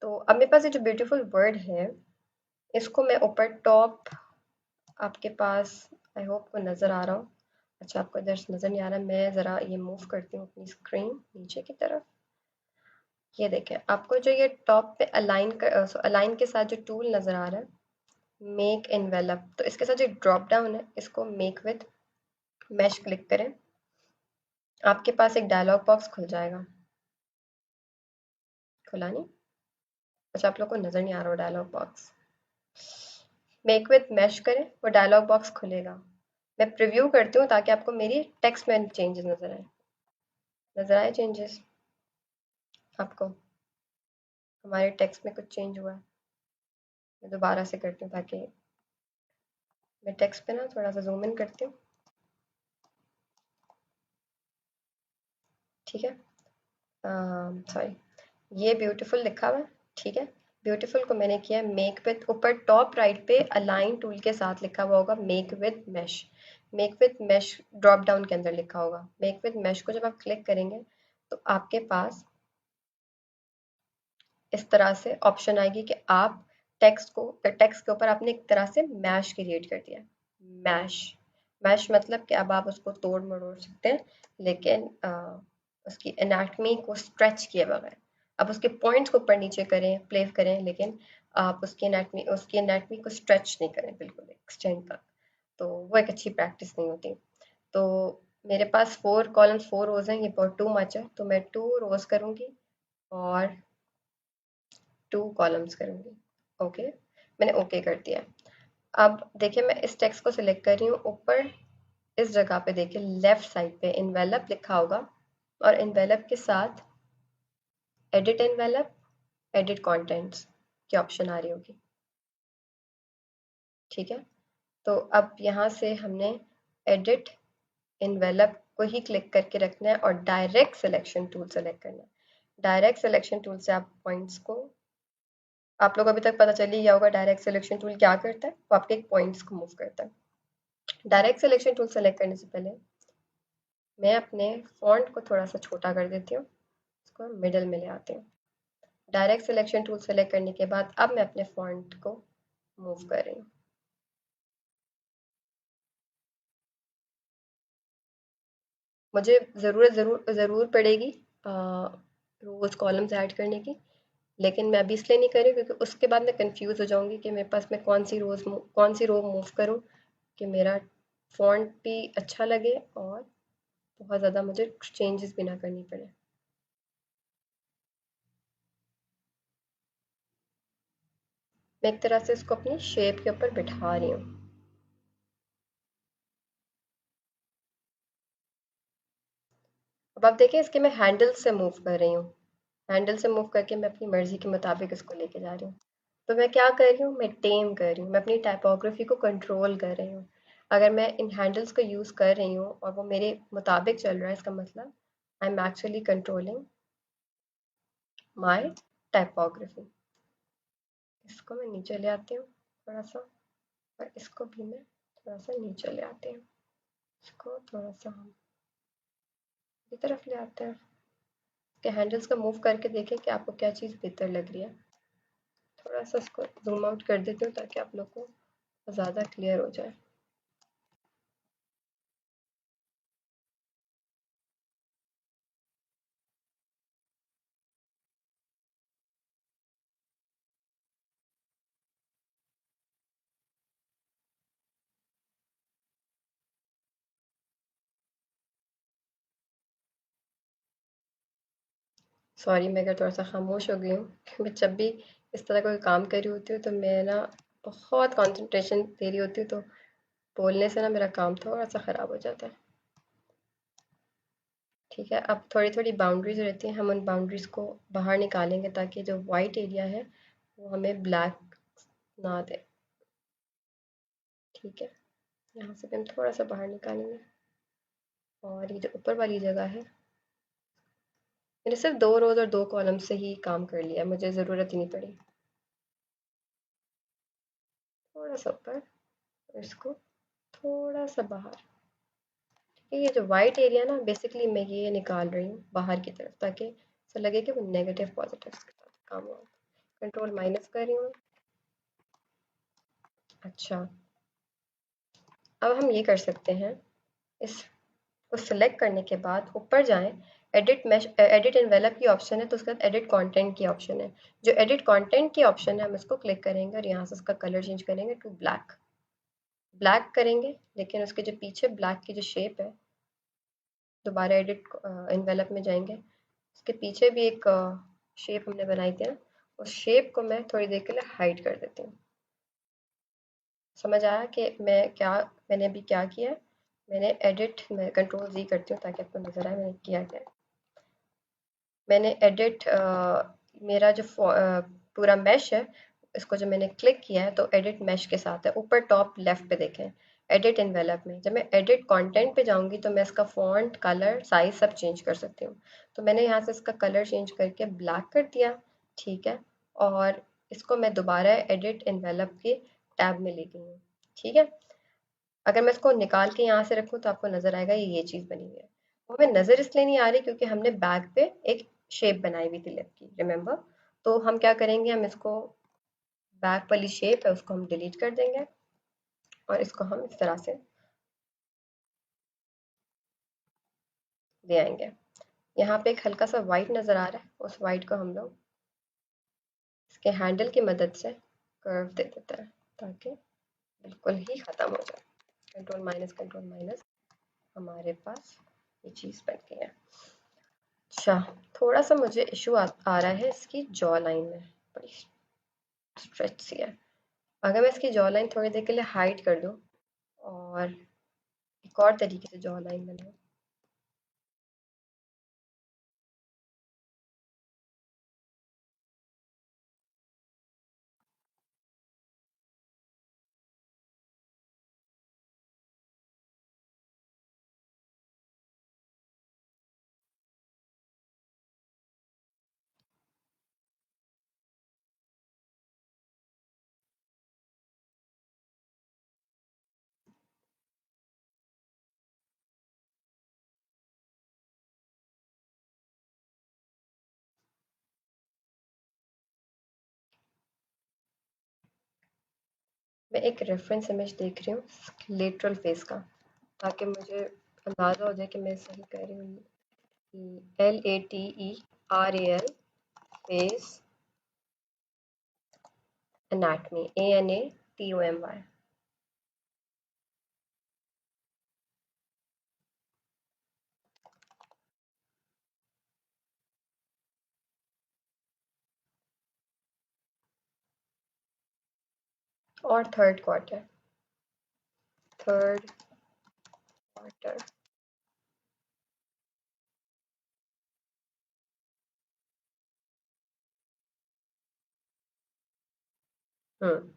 तो अब मेरे पास ये जो ब्यूटीफुल वर्ड है, इसको मैं ऊपर टॉप, आपके पास, आई होप को नज़र आ रहा हो। अच्छा, आपको इधर नज़र नहीं आ रहा, मैं ज़रा ये मूव करती हूँ अपनी स्क्रीन नीचे की तरफ। ये देखें, आपको जो ये टॉप पे अलाइन के साथ जो टूल नज़र आ रहा है, मेक एनवेलप, तो इसके साथ जो ड्रॉप डाउन है, इसको मेक विथ मैश क्लिक करें। आपके पास एक डायलॉग बॉक्स खुल जाएगा। खुला नहीं? अच्छा, आप लोग को नज़र नहीं आ रहा हो dialog box. Make with mesh करें, वो डायलॉग बॉक्स खुलेगा। मैं प्रिव्यू करती हूँ ताकि आपको मेरी टेक्स्ट में चेंजेस नज़र आए। नज़र आए चेंजेस आपको? हमारे टेक्स्ट में कुछ चेंज हुआ है? मैं दोबारा से करती हूँ ताकि मैं टेक्स्ट पे ना थोड़ा सा जूम इन करती हूँ। ठीक है, सॉरी, ये ब्यूटीफुल लिखा हुआ है, ठीक है। ब्यूटीफुल को मैंने किया है मेक विथ, ऊपर टॉप राइट पे अलाइन टूल के साथ लिखा हुआ होगा make with mesh. Make with mesh drop down के अंदर लिखा होगा। मेक विथ मैश को जब आप क्लिक करेंगे तो आपके पास इस तरह से ऑप्शन आएगी कि आप टेक्स्ट के ऊपर आपने एक तरह से मैश क्रिएट कर दिया। मैश, मैश मतलब कि अब आप उसको तोड़ मरोड़ सकते हैं, लेकिन उसकी एनाटमी को स्ट्रेच किए बगैर। अब उसके पॉइंट्स को ऊपर नीचे करें, प्ले करें, लेकिन आप उसकी एनाटमी को स्ट्रेच नहीं करें बिल्कुल एक्सटेंड तक, तो वो एक अच्छी प्रैक्टिस नहीं होती। तो मेरे पास 4 कॉलम्स 4 रोज हैं, ये बहुत टू मच है, तो मैं 2 रोज करूँगी और 2 कॉलम्स करूँगी। ओके, मैंने ओके कर दिया। अब देखिए मैं इस टेक्स्ट को सिलेक्ट कर रही हूँ, ऊपर इस जगह पे देखिए लेफ्ट साइड पे इन्वेलप लिखा होगा और इन्वेलप के साथ एडिट इन्वेलप, एडिट कंटेंट्स की ऑप्शन आ रही होगी, ठीक है। तो अब यहाँ से हमने एडिट इन्वेलप को ही क्लिक करके रखना है और डायरेक्ट सिलेक्शन टूल सेलेक्ट करना है। डायरेक्ट सिलेक्शन टूल से आप पॉइंट्स को, आप लोग अभी तक पता चल ही गया होगा डायरेक्ट सिलेक्शन टूल क्या करता है, वो आपके पॉइंट्स को मूव करता है। डायरेक्ट सिलेक्शन टूल सेलेक्ट करने से पहले मैं अपने फॉन्ट को थोड़ा सा छोटा कर देती हूँ, इसको मिडिल में ले आती हूँ। डायरेक्ट सिलेक्शन टूल सेलेक्ट करने के बाद अब मैं अपने फॉन्ट को मूव कर रही हूँ। मुझे ज़रूरत ज़रूर पड़ेगी रोज कॉलम्स ऐड करने की, लेकिन मैं अभी इसलिए नहीं कर रही क्योंकि उसके बाद मैं कंफ्यूज हो जाऊंगी कि मेरे पास मैं कौन सी रो मूव करूँ कि मेरा फॉन्ट भी अच्छा लगे और बहुत ज़्यादा मुझे चेंजेस भी ना करनी पड़े। मैं एक तरह से इसको अपनी शेप के ऊपर बिठा रही हूँ। अब आप देखिए इसके मैं हैंडल से मूव कर रही हूँ, हैंडल से मूव करके मैं अपनी मर्जी के मुताबिक इसको लेके जा रही हूँ। तो मैं क्या कर रही हूँ, मैं टेम कर रही हूँ, मैं अपनी टाइपोग्राफी को कंट्रोल कर रही हूँ। अगर मैं इन हैंडल्स को यूज़ कर रही हूँ और वो मेरे मुताबिक चल रहा है, इसका मतलब I am actually controlling my typography. इसको मैं नीचे ले आती हूँ थोड़ा सा, और इसको भी मैं थोड़ा सा नीचे ले आती हूँ। इसको थोड़ा सा हम की तरफ ले आते हैं, कि हैंडल्स का मूव करके देखें कि आपको क्या चीज़ बेहतर लग रही है। थोड़ा सा इसको जूम आउट कर देती हूँ ताकि आप लोग को ज़्यादा क्लियर हो जाए। सॉरी मैं अगर थोड़ा सा खामोश हो गई हूँ, मैं जब भी इस तरह कोई काम कर रही होती हूँ तो मैं ना बहुत कंसंट्रेशन दे रही होती हूँ, तो बोलने से ना मेरा काम थोड़ा सा ख़राब हो जाता है। ठीक है, अब थोड़ी थोड़ी बाउंड्रीज रहती हैं, हम उन बाउंड्रीज को बाहर निकालेंगे ताकि जो वाइट एरिया है वो हमें ब्लैक ना दे। ठीक है, यहाँ से भी हम थोड़ा सा बाहर निकालेंगे, और ये जो ऊपर वाली जगह है, मैंने सिर्फ 2 रोज और 2 कॉलम से ही काम कर लिया, मुझे ज़रूरत ही नहीं पड़ी। थोड़ा सा ऊपर और इसको थोड़ा सा बाहर। ये जो वाइट एरिया ना, बेसिकली मैं ये निकाल रही हूँ बाहर की तरफ ताकि ऐसा लगे कि वो नेगेटिव पॉजिटिव के साथ काम हो। कंट्रोल माइनस कर रही हूँ। अच्छा, अब हम ये कर सकते हैं, इसको सिलेक्ट करने के बाद ऊपर जाएं, एडिट एनवेलप की ऑप्शन है, तो उसके बाद एडिट कंटेंट की ऑप्शन है। जो एडिट कंटेंट की ऑप्शन है हम इसको क्लिक करेंगे और यहाँ से उसका कलर चेंज करेंगे टू ब्लैक। ब्लैक करेंगे, लेकिन उसके जो पीछे ब्लैक की जो शेप है, दोबारा एडिट एनवेलप में जाएंगे, उसके पीछे भी एक शेप हमने बनाई थी ना, उस शेप को मैं थोड़ी देर के लिए हाइड कर देती हूँ। समझ आया कि मैंने अभी क्या किया है? मैंने एडिट, मैं कंट्रोल जी करती हूँ ताकि आपको नज़र आए मैंने किया क्या है। मैंने एडिट, मेरा जो पूरा मैश है, इसको जो मैंने क्लिक किया है तो एडिट मैश के साथ है, ऊपर टॉप लेफ्ट पे देखें। एडिट एनवेलप में जब मैं एडिट कंटेंट पे जाऊंगी तो मैं इसका फॉन्ट, कलर, साइज सब चेंज कर सकती हूँ। तो मैंने यहाँ से इसका कलर चेंज करके ब्लैक कर दिया, ठीक है। और इसको मैं दोबारा एडिट एनवेलप के टैब में ले गई हूँ, ठीक है। अगर मैं इसको निकाल के यहाँ से रखूँ तो आपको नजर आएगा ये चीज़ बनी हुई है। वो हमें नजर इसलिए नहीं आ रही क्योंकि हमने बैक पे एक शेप बनाई हुई थी लेफ्ट की, रिमेम्बर। तो हम क्या करेंगे, हम इसको बैक वाली शेप है उसको हम डिलीट कर देंगे और इसको हम इस तरह से दे आएंगे। यहाँ पे एक हल्का सा वाइट नज़र आ रहा है, उस वाइट को हम लोग इसके हैंडल की मदद से कर्व दे देते हैं ताकि बिल्कुल ही ख़त्म हो जाए। कंट्रोल माइनस, हमारे पास ये चीज़ बन गई है। अच्छा, थोड़ा सा मुझे इशू आ रहा है इसकी जॉ लाइन में, बड़ी स्ट्रेच सी है। अगर मैं इसकी जॉ लाइन थोड़ी देर के लिए हाइड कर दूँ और एक और तरीके से जॉ लाइन बनाऊँ। मैं एक रेफरेंस इमेज देख रही हूँ लेटरल फेस का, ताकि मुझे अंदाज़ा हो जाए कि मैं सही कह रही हूँ। LATERAL face anatomy, ANATOMY। और थर्ड क्वार्टर। हम्म,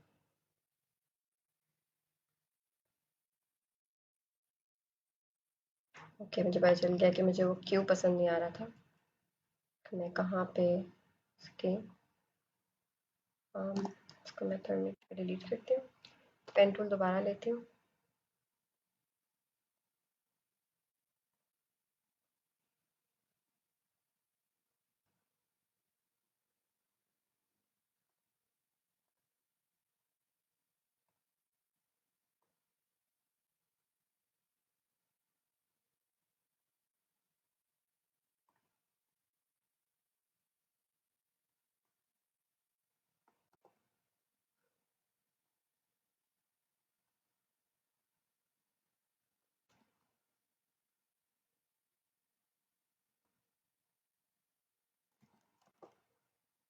ओके, मुझे पता चल गया कि मुझे वो क्यों पसंद नहीं आ रहा था। कि मैं कहाँ पे इसके इसको मैं थोड़ा डिलीट करती हूँ, पेन टूल दोबारा लेती हूँ।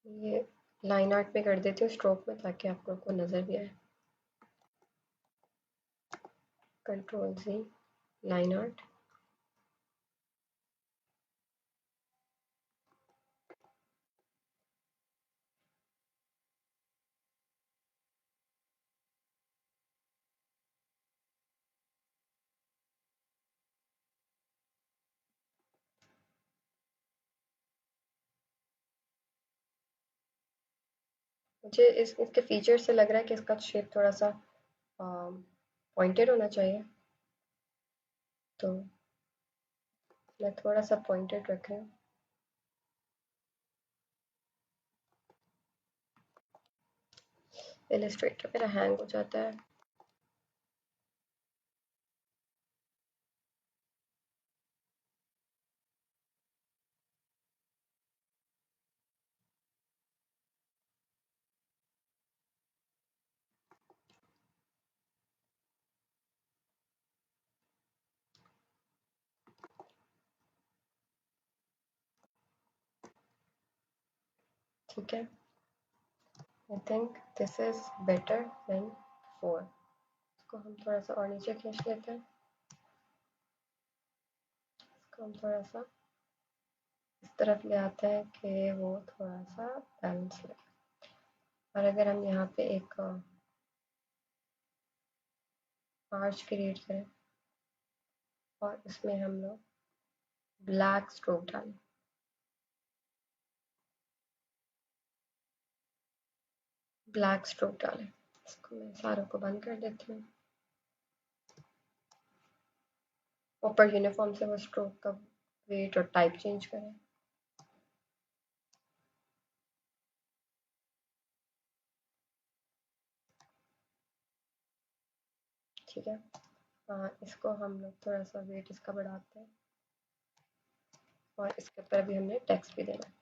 ये लाइन आर्ट में कर देती हूँ स्ट्रोक में, ताकि आप लोग को नज़र भी आए। Ctrl+Z, line art. मुझे इसके फीचर से लग रहा है कि इसका शेप थोड़ा सा पॉइंटेड होना चाहिए, तो मैं थोड़ा सा पॉइंटेड रख रही हूँ। इलस्ट्रेटर मेरा हैंग हो जाता है। ठीक है, I think this is better than 4। इसको हम थोड़ा सा और नीचे खींच लेते हैं। इसको हम थोड़ा सा इस तरफ ले आते हैं कि वो थोड़ा सा बैलेंस लगे। और अगर हम यहाँ पे एक आर्च क्रिएट करें और इसमें हम लोग ब्लैक स्ट्रोक डालें। ब्लैक स्ट्रोक डालें। इसको मैं सारों को बंद कर देती हूँ। ऊपर यूनिफॉर्म से वो स्ट्रोक का वेट और टाइप चेंज करें। ठीक है। हाँ, इसको हम लोग थोड़ा सा वेट इसका बढ़ाते हैं और इसके ऊपर अभी हमने टेक्स्ट भी देना है।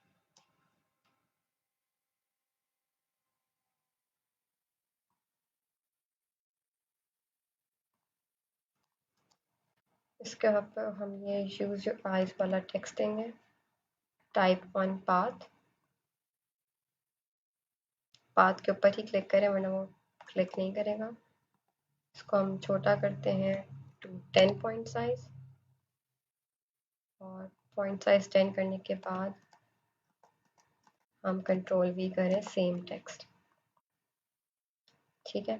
इसके ऊपर हम ये यूज योर आइज वाला टेक्स्ट देंगे। Type on path. पाथ के ऊपर ही क्लिक करें वरना वो क्लिक नहीं करेगा। इसको हम छोटा करते हैं टू 10 पॉइंट साइज और पॉइंट साइज 10 करने के बाद हम कंट्रोल वी करें सेम टेक्स्ट। ठीक है।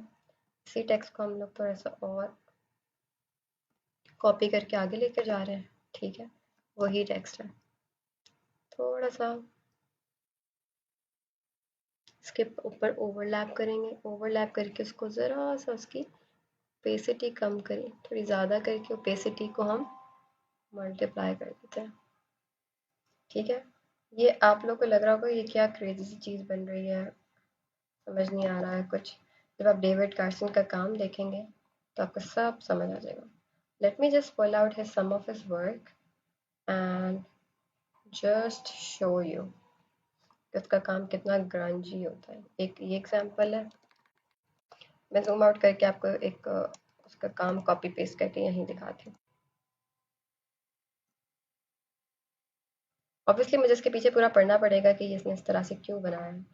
इसी टेक्स्ट को हम लोग थोड़ा सा और कॉपी करके आगे लेकर जा रहे हैं। ठीक है, वही टेक्स्ट है। थोड़ा सा इसके ऊपर ओवरलैप करेंगे। ओवरलैप करके उसको ज़रा सा उसकी ओपेसिटी कम करें, थोड़ी ज़्यादा करके ओपेसिटी को हम मल्टीप्लाई कर देते हैं। ठीक है। ये आप लोग को लग रहा होगा ये क्या क्रेजी सी चीज़ बन रही है, समझ नहीं आ रहा है कुछ। जब आप डेविड कार्सन का काम देखेंगे तो आपको सब समझ आ जाएगा। Let me just pull out his some of his work and just show you कि उसका काम कितना ग्रंजी होता है। एक ये एग्जांपल है। मैं जूम आउट करके आपको एक उसका काम कॉपी पेस्ट करके यहीं दिखाती हूँ। ऑब्वियसली मुझे इसके पीछे पूरा पढ़ना पड़ेगा कि इसने इस तरह से क्यों बनाया है।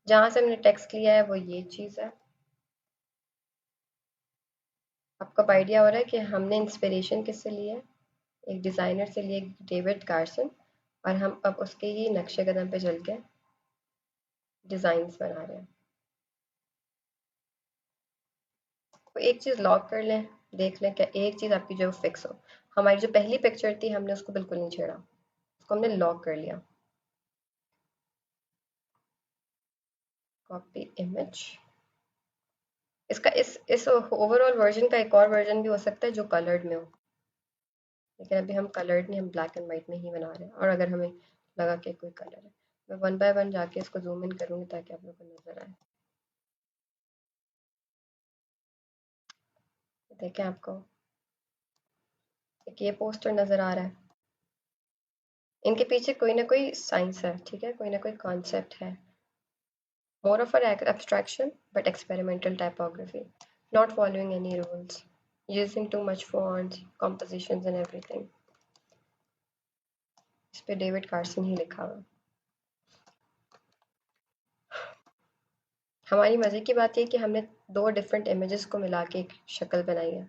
जहाँ से हमने टेक्स्ट लिया है वो ये चीज़ है। आपको अब आइडिया हो रहा है कि हमने इंस्पिरेशन किससे लिया है। एक डिज़ाइनर से लिए, डेविड कार्सन, और हम अब उसके ही नक्शे कदम पे चल के डिज़ाइंस बना रहे हैं। तो एक चीज़ लॉक कर लें, देख लें क्या एक चीज़ आपकी जो फिक्स हो। हमारी जो पहली पिक्चर थी हमने उसको बिल्कुल नहीं छेड़ा, उसको हमने लॉक कर लिया। Copy image. इसका इस ओवरऑल वर्जन का एक और वर्जन भी हो सकता है जो कलर्ड में हो, लेकिन अभी हम कलर्ड नहीं, हम ब्लैक एंड वाइट में ही बना रहे हैं। और अगर हमें लगा कि कोई कलर है, मैं वन बाय वन जाके इसको जूम इन करूँगी ताकि आप लोगों को नज़र आए। देखें, आपको एक ये पोस्टर नज़र आ रहा है। इनके पीछे कोई ना कोई साइंस है, ठीक है, कोई ना कोई कॉन्सेप्ट है। More of an abstraction, but experimental typography, not following any rules, using too much fonts, compositions and everything. इस पे डेविड कार्सन ही लिखा हुआ। हमारी मज़े की बात ये कि हमने दो डिफरेंट इमेजेस को मिला के एक शक्ल बनाई है।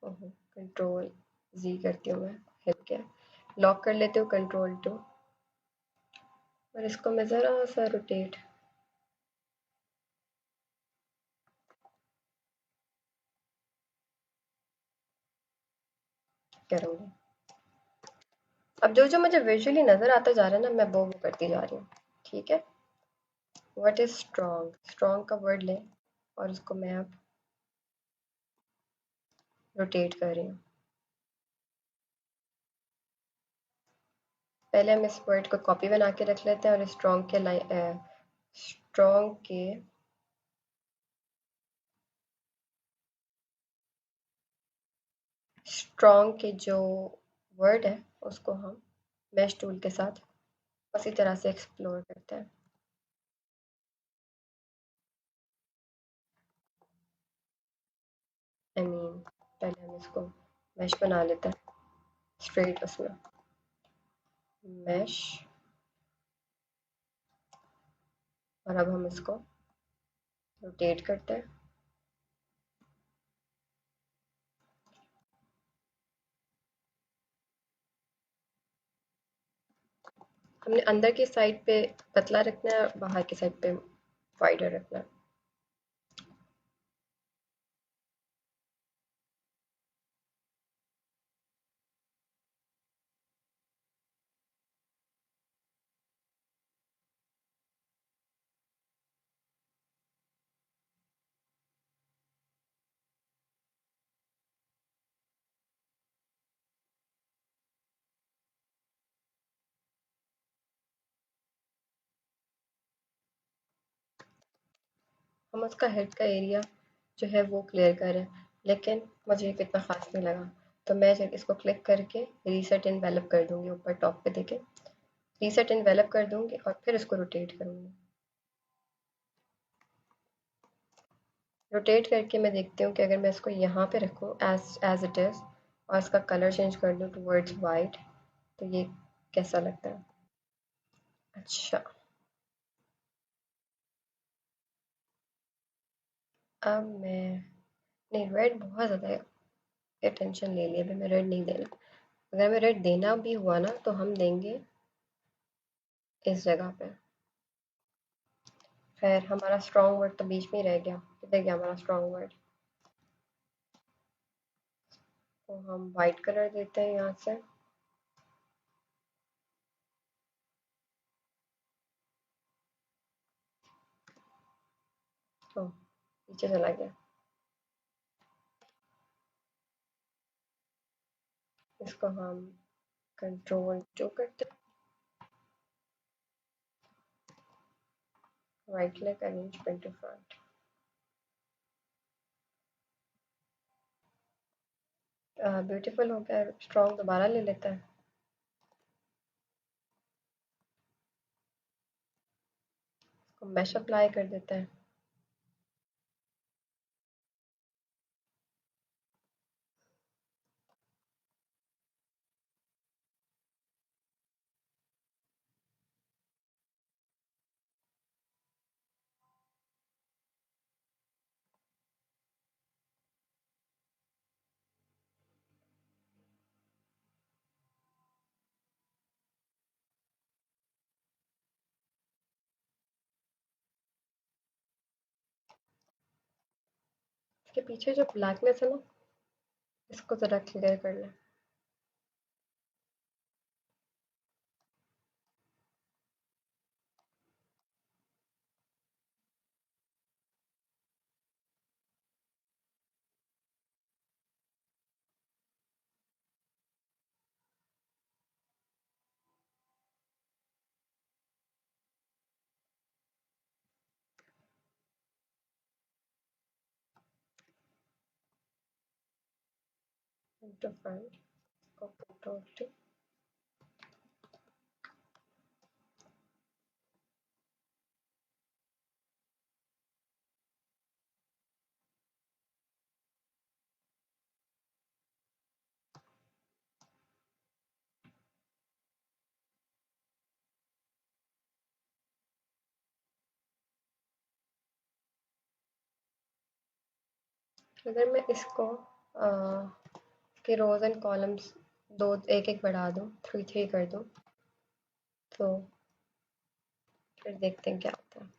कंट्रोल जी करती हूँ मैं, हिट के लॉक कर लेती हूँ, कंट्रोल टू, और इसको मैं ज़रा सा रोटेट करूँगी। अब जो जो मुझे विजुअली नज़र आता जा रहा है ना, मैं वो करती जा रही हूँ। ठीक है। व्हाट इज स्ट्रॉन्ग, स्ट्रॉन्ग का वर्ड लें और उसको मैं अब रोटेट कर रही हूँ। पहले हम इस वर्ड को कॉपी बना के रख लेते हैं और स्ट्रॉन्ग के स्ट्रॉन्ग के स्ट्रॉन्ग के जो वर्ड है उसको हम मैश टूल के साथ उसी तरह से एक्सप्लोर करते हैं। आई मीन पहले हम इसको मैश बना लेते हैं स्ट्रेट, उसमें मैश, और अब हम इसको रोटेट करते हैं। हमने अंदर की साइड पे पतला रखना है और बाहर की साइड पे वाइडर रखना है। हम उसका हेड का एरिया जो है वो क्लियर करें, लेकिन मुझे ये इतना ख़ास नहीं लगा। तो मैं जब इसको क्लिक करके रीसेट इन्वेलप कर दूँगी, ऊपर टॉप पे देखें रीसेट इन्वेलप कर दूँगी और फिर इसको रोटेट करूँगी। रोटेट करके मैं देखती हूँ कि अगर मैं इसको यहाँ पे रखूँ एज इट इज़ और इसका कलर चेंज कर दूँ टुवर्ड्स वाइट, तो ये कैसा लगता है। अच्छा, अब मैं नहीं, रेड बहुत ज़्यादा अटेंशन ले लिया, अभी मैं रेड नहीं देना। अगर हमें रेड देना भी हुआ ना तो हम देंगे इस जगह पे। खैर, हमारा स्ट्रॉन्ग वर्ड तो बीच में ही रह गया, किधर गया हमारा स्ट्रॉन्ग वर्ड। तो हम वाइट कलर देते हैं यहाँ से। तो नीचे चला गया। इसको हम कंट्रोल 2 करते हैं, right click arrange bring to front. Beautiful हो गया। स्ट्रॉन्ग दोबारा ले लेता है। इसको मैश अप्लाई कर देते हैं। इसके पीछे जो ब्लैकनेस है ना, इसको ज़रा क्लियर कर लें। To front, control 2। अगर मैं इसको के रोज एंड कॉलम्स दो एक एक बढ़ा दूँ, 3 3 कर दूँ, तो फिर देखते हैं क्या होता है।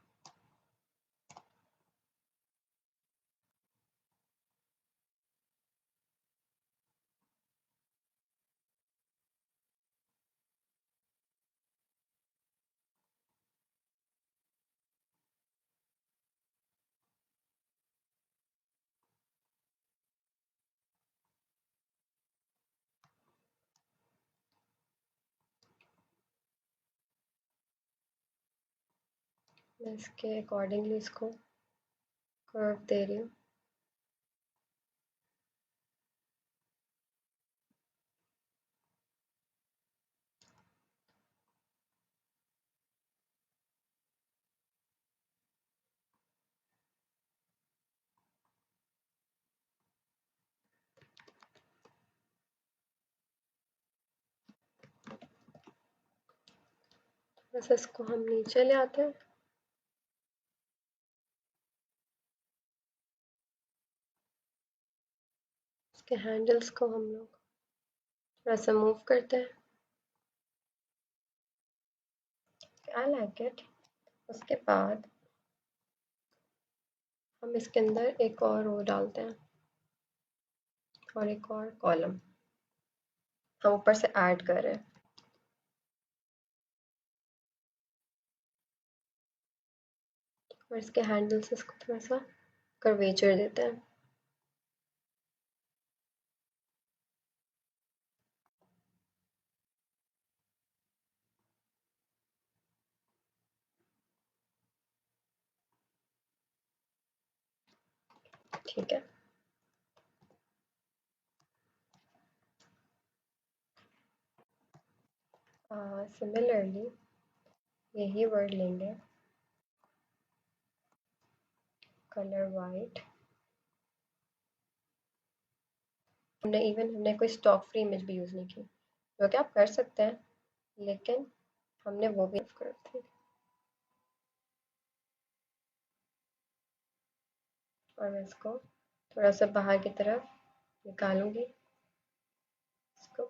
मैं इसके अकॉर्डिंगली इसको कर्व दे रही हूँ। बस इसको हम नीचे ले आते हैं। इसके हैंडल्स को हम लोग थोड़ा सा मूव करते हैं। I like it. उसके बाद हम इसके अंदर एक और रो डालते हैं और एक और कॉलम हम ऊपर से ऐड कर रहे हैं, और इसके हैंडल्स इसको थोड़ा सा कर्वेचर देते हैं। ठीक है। सिमिलरली यही वर्ड लेंगे, कलर वाइट। हमने कोई स्टॉक फ्री इमेज भी यूज़ नहीं की, जो कि आप कर सकते हैं, लेकिन हमने वो भी कर थी। और मैं इसको थोड़ा सा बाहर की तरफ निकालूंगी इसको।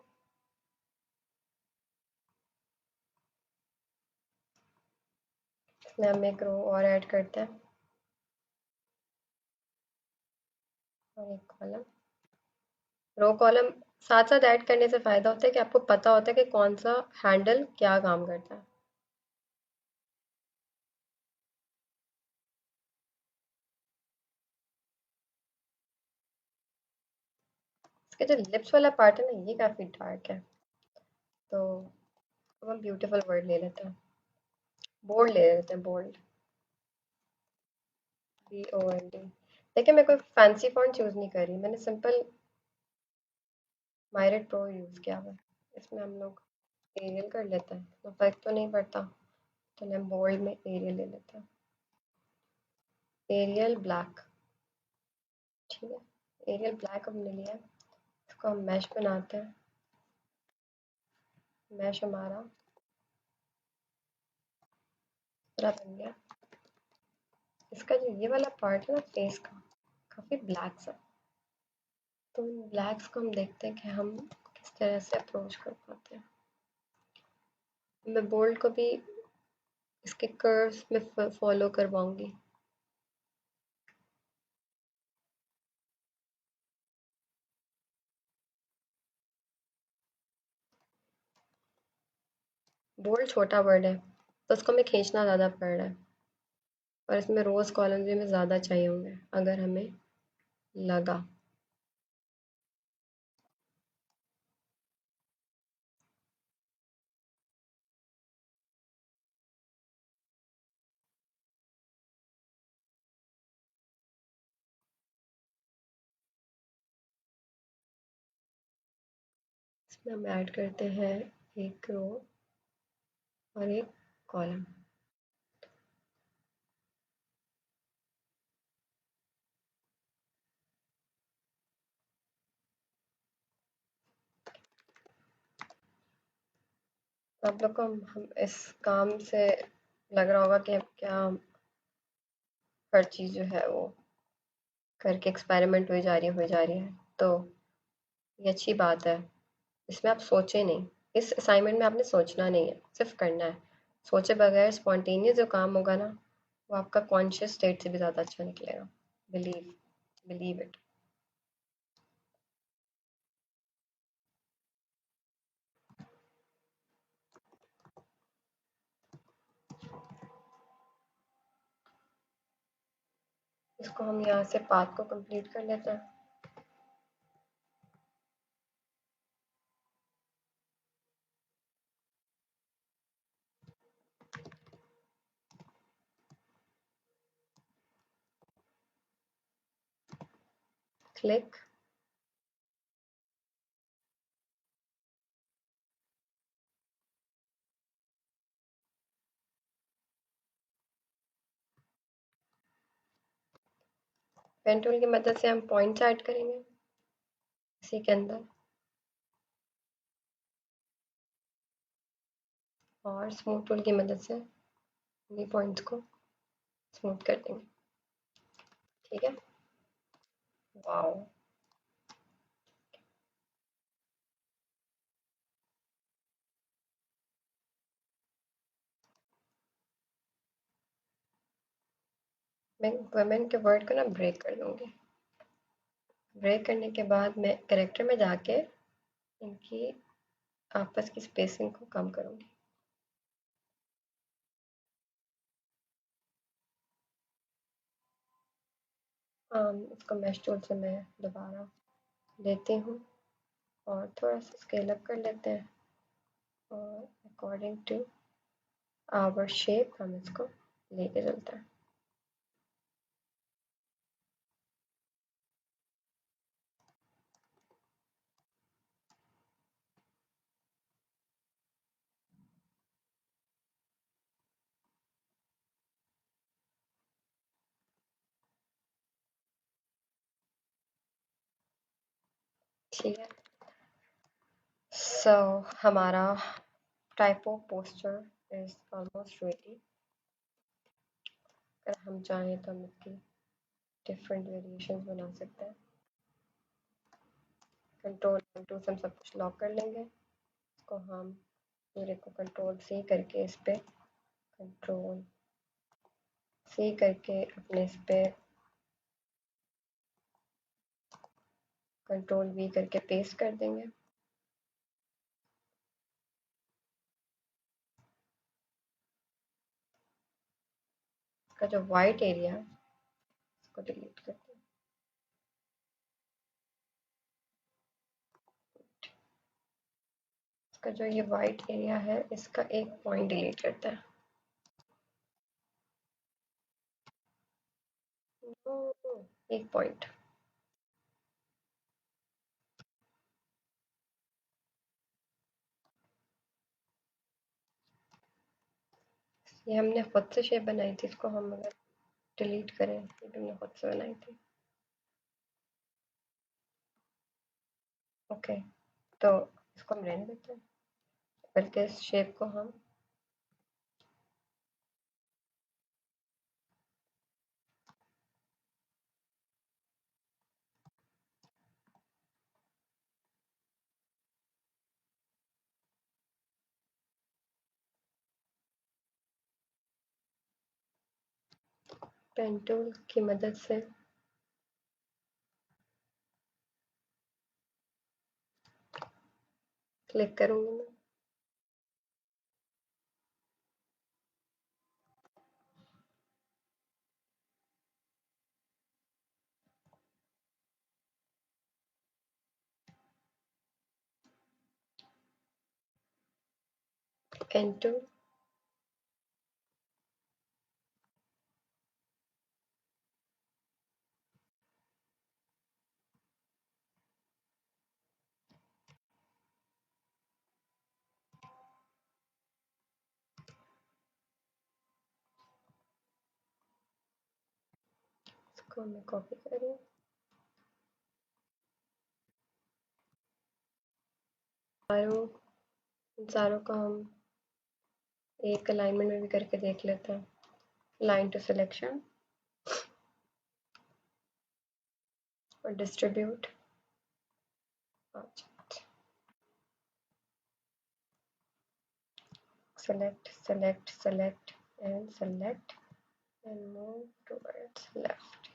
इसमें हम एक रो और ऐड करते हैं और एक कॉलम। रो कॉलम साथ साथ ऐड करने से फ़ायदा होता है कि आपको पता होता है कि कौन सा हैंडल क्या काम करता है। इसके जो लिप्स वाला पार्ट है ना, ये काफ़ी डार्क है, तो अब हम ब्यूटीफुल वर्ड ले लेते हैं, बोल्ड ले लेते हैं, बोल्ड, BOLD। देखिए मैं कोई फैंसी फॉन्ट चूज़ नहीं कर रही, मैंने सिंपल मायरेट प्रो यूज़ किया हुआ है। इसमें हम लोग एरियल कर लेते हैं, तो फर्क तो नहीं पड़ता, तो हम बोल्ड में एरियल ले लेते हैं, एरियल ब्लैक। ठीक है, एरियल ब्लैक हमने लिया, इसको हम मैश बनाते हैं। मैश हमारा पूरा बन गया। इसका जो ये वाला पार्ट है ना फेस का, काफ़ी ब्लैक सा, तो इन ब्लैक्स को हम देखते हैं कि हम किस तरह से अप्रोच कर पाते हैं। मैं बोल्ड को भी इसके कर्व्स में फॉलो करवाऊंगी। बोल्ड छोटा वर्ड है, तो उसको हमें खींचना ज़्यादा पड़ रहा है, और इसमें रोज़ कॉलम्स भी हमें ज़्यादा चाहिए होंगे अगर हमें लगा। इसमें हम ऐड करते हैं एक रो और एक कॉलम। आप लोग को हम इस काम से लग रहा होगा कि क्या हर चीज़ जो है वो करके एक्सपेरिमेंट हुई जा रही है, तो ये अच्छी बात है। इसमें आप सोचे नहीं, इस असाइनमेंट में आपने सोचना नहीं है, सिर्फ करना है। सोचे बगैर स्पॉन्टेनियस जो काम होगा ना, वो आपका कॉन्शियस स्टेट से भी ज़्यादा अच्छा निकलेगा। Believe believe it. इसको हम यहाँ से पाथ को कंप्लीट कर लेते हैं। क्लिक। पेन टूल की मदद से हम पॉइंट्स ऐड करेंगे इसी के अंदर, और स्मूथ टूल की मदद से ये पॉइंट्स को स्मूथ कर देंगे। ठीक है। वाओ। मैं वुमेन के वर्ड को ना ब्रेक कर दूंगी। ब्रेक करने के बाद मैं करेक्टर में जाके इनकी आपस की स्पेसिंग को कम करूंगी। इसको मैश टूल से मैं दोबारा लेती हूँ और थोड़ा सा स्केल अप कर लेते हैं, और अकॉर्डिंग टू आवर शेप हम इसको लेके चलते हैं। ठीक है। सो हमारा typo poster is almost ready. अगर हम चाहें तो हम इसकी डिफरेंट वेरिएशंस बना सकते हैं। कंट्रोल टू से हम सब कुछ लॉक कर लेंगे। इसको हम पूरे को कंट्रोल सी करके इस पे कंट्रोल सी करके अपने इस पे कंट्रोल वी करके पेस्ट कर देंगे। इसका जो वाइट एरिया इसको डिलीट करते हैं। इसका जो ये वाइट एरिया है इसका एक पॉइंट डिलीट करते हैं। एक पॉइंट। ये हमने खुद से शेप बनाई थी, इसको हम अगर डिलीट करें, ये भी हमने खुद से बनाई थी। ओके, तो इसको हम रहने देते हैं, बल्कि इस शेप को हम पेन टूल की मदद से क्लिक करूंगी मैं। पेन टूल, इसको मैं कॉपी कर रही हूँ। सारों का हम एक अलाइनमेंट में भी करके देख लेते हैं। लाइन टू सिलेक्शन और distribute. select and move towards left,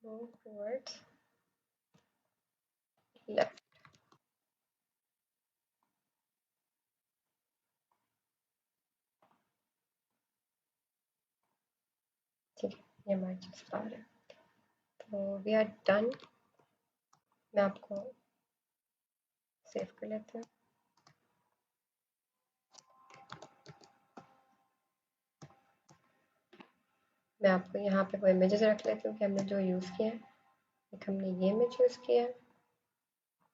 move towards left। ठीक है, ये हमारी चीज़ आ रहा है, तो वी आर डन। मैं आपको सेव कर लेते हैं। मैं आपको यहाँ पे वो इमेजेस रख लेती हूँ कि हमने जो यूज़ किया है। एक हमने ये इमेज यूज़ किया है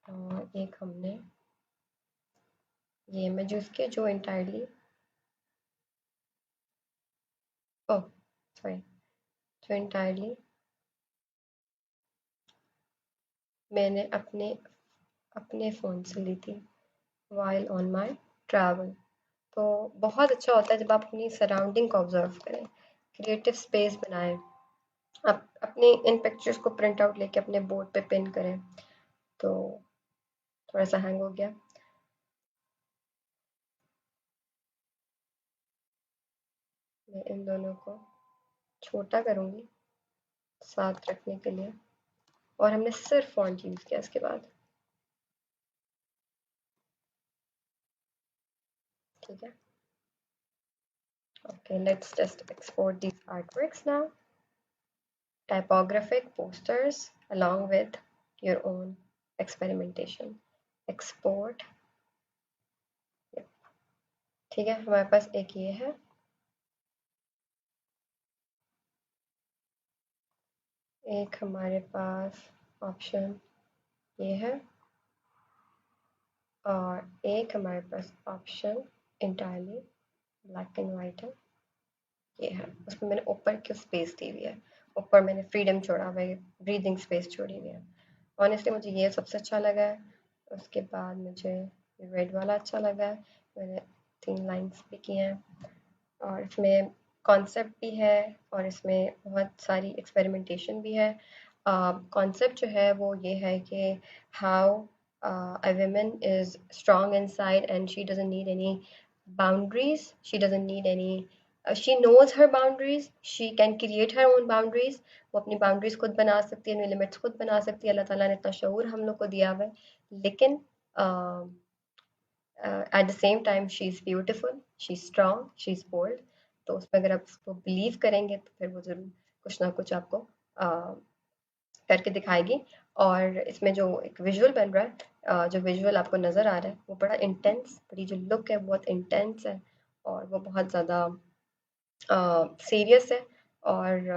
और एक हमने ये इमेज यूज़ किया जो इंटायरली जो इंटायरली मैंने अपने फ़ोन से ली थी वाइल ऑन माई ट्रैवल। तो बहुत अच्छा होता है जब आप अपनी सराउंडिंग को ऑब्जर्व करें, क्रिएटिव स्पेस बनाएं, आप अपनी इन पिक्चर्स को प्रिंट आउट लेके अपने बोर्ड पे पिन करें। तो थोड़ा सा हैंग हो गया। मैं इन दोनों को छोटा करूँगी साथ रखने के लिए, और हमने सिर्फ फॉन्ट यूज़ किया इसके बाद। ठीक है, okay, let's just export these artworks now. Typographic posters along with your own experimentation. Export। ठीक है, हमारे पास एक ये है, एक हमारे पास ऑप्शन ये है, और एक हमारे पास option entirely black and white है। ये है, उसमें मैंने ऊपर की स्पेस दी हुई है, ऊपर मैंने फ्रीडम छोड़ा हुआ है, ब्रीदिंग स्पेस छोड़ी हुई है। ऑनेस्टली मुझे ये सबसे अच्छा लगा है। उसके बाद मुझे रेड वाला अच्छा लगा है। मैंने 3 लाइन्स भी की हैं और इसमें कॉन्सेप्ट भी है और इसमें बहुत सारी एक्सपेरिमेंटेशन भी है। कॉन्सेप्ट जो है वो ये है कि how a woman is strong inside and she doesn't need any boundaries, she doesn't need any she knows her boundaries, she can create her own boundaries. वो अपनी बाउंड्रीज़ खुद बना सकती है, अपनी लिमिट्स खुद बना सकती है। अल्लाह ताला ने इतना शऊर हम लोग को दिया हुआ है। लेकिन at the same time she is beautiful, she is strong, she is bold. तो उसमें अगर आप उसको बिलीव करेंगे तो फिर वो ज़रूर कुछ ना कुछ आपको करके दिखाएगी। और इसमें जो एक विजुअल बन रहा है, जो विजुअल आपको नज़र आ रहा है वो बड़ा इंटेंस, बड़ी जो लुक है बहुत इंटेंस है और वो बहुत ज़्यादा सीरियस है। और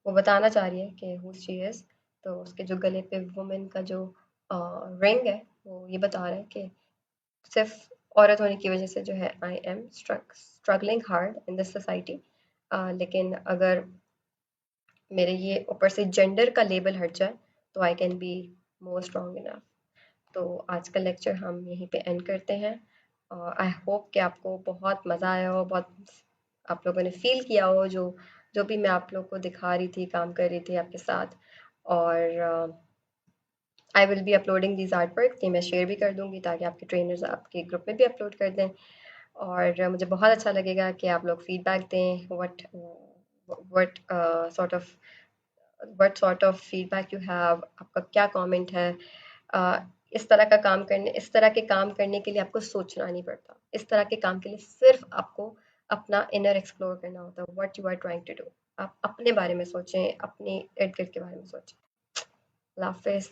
वो बताना चाह रही है कि हु शी इज़। तो उसके जो गले पे वुमेन का जो रिंग है वो ये बता रहा है कि सिर्फ औरत होने की वजह से जो है I am struggling hard in this society. लेकिन अगर मेरे ये ऊपर से जेंडर का लेबल हट जाए तो I can be more strong enough. तो आज का लेक्चर हम यहीं पे एंड करते हैं। आई होप कि आपको बहुत मज़ा आया हो, बहुत आप लोगों ने फील किया हो जो जो भी मैं आप लोग को दिखा रही थी, काम कर रही थी आपके साथ। और I will be uploading these art work, ये मैं शेयर भी कर दूंगी ताकि आपके ट्रेनर्स आपके ग्रुप में भी अपलोड कर दें। और मुझे बहुत अच्छा लगेगा कि आप लोग फीडबैक दें, what sort of feedback you have, आपका क्या कमेंट है। अ, इस तरह के काम करने के लिए आपको सोचना नहीं पड़ता। इस तरह के काम के लिए सिर्फ आपको अपना इनर एक्सप्लोर करना होता है, what you are trying to do. आप अपने बारे में सोचें, अपने इर्द गिर्द के बारे में सोचें। अल्लाह हाफिज़।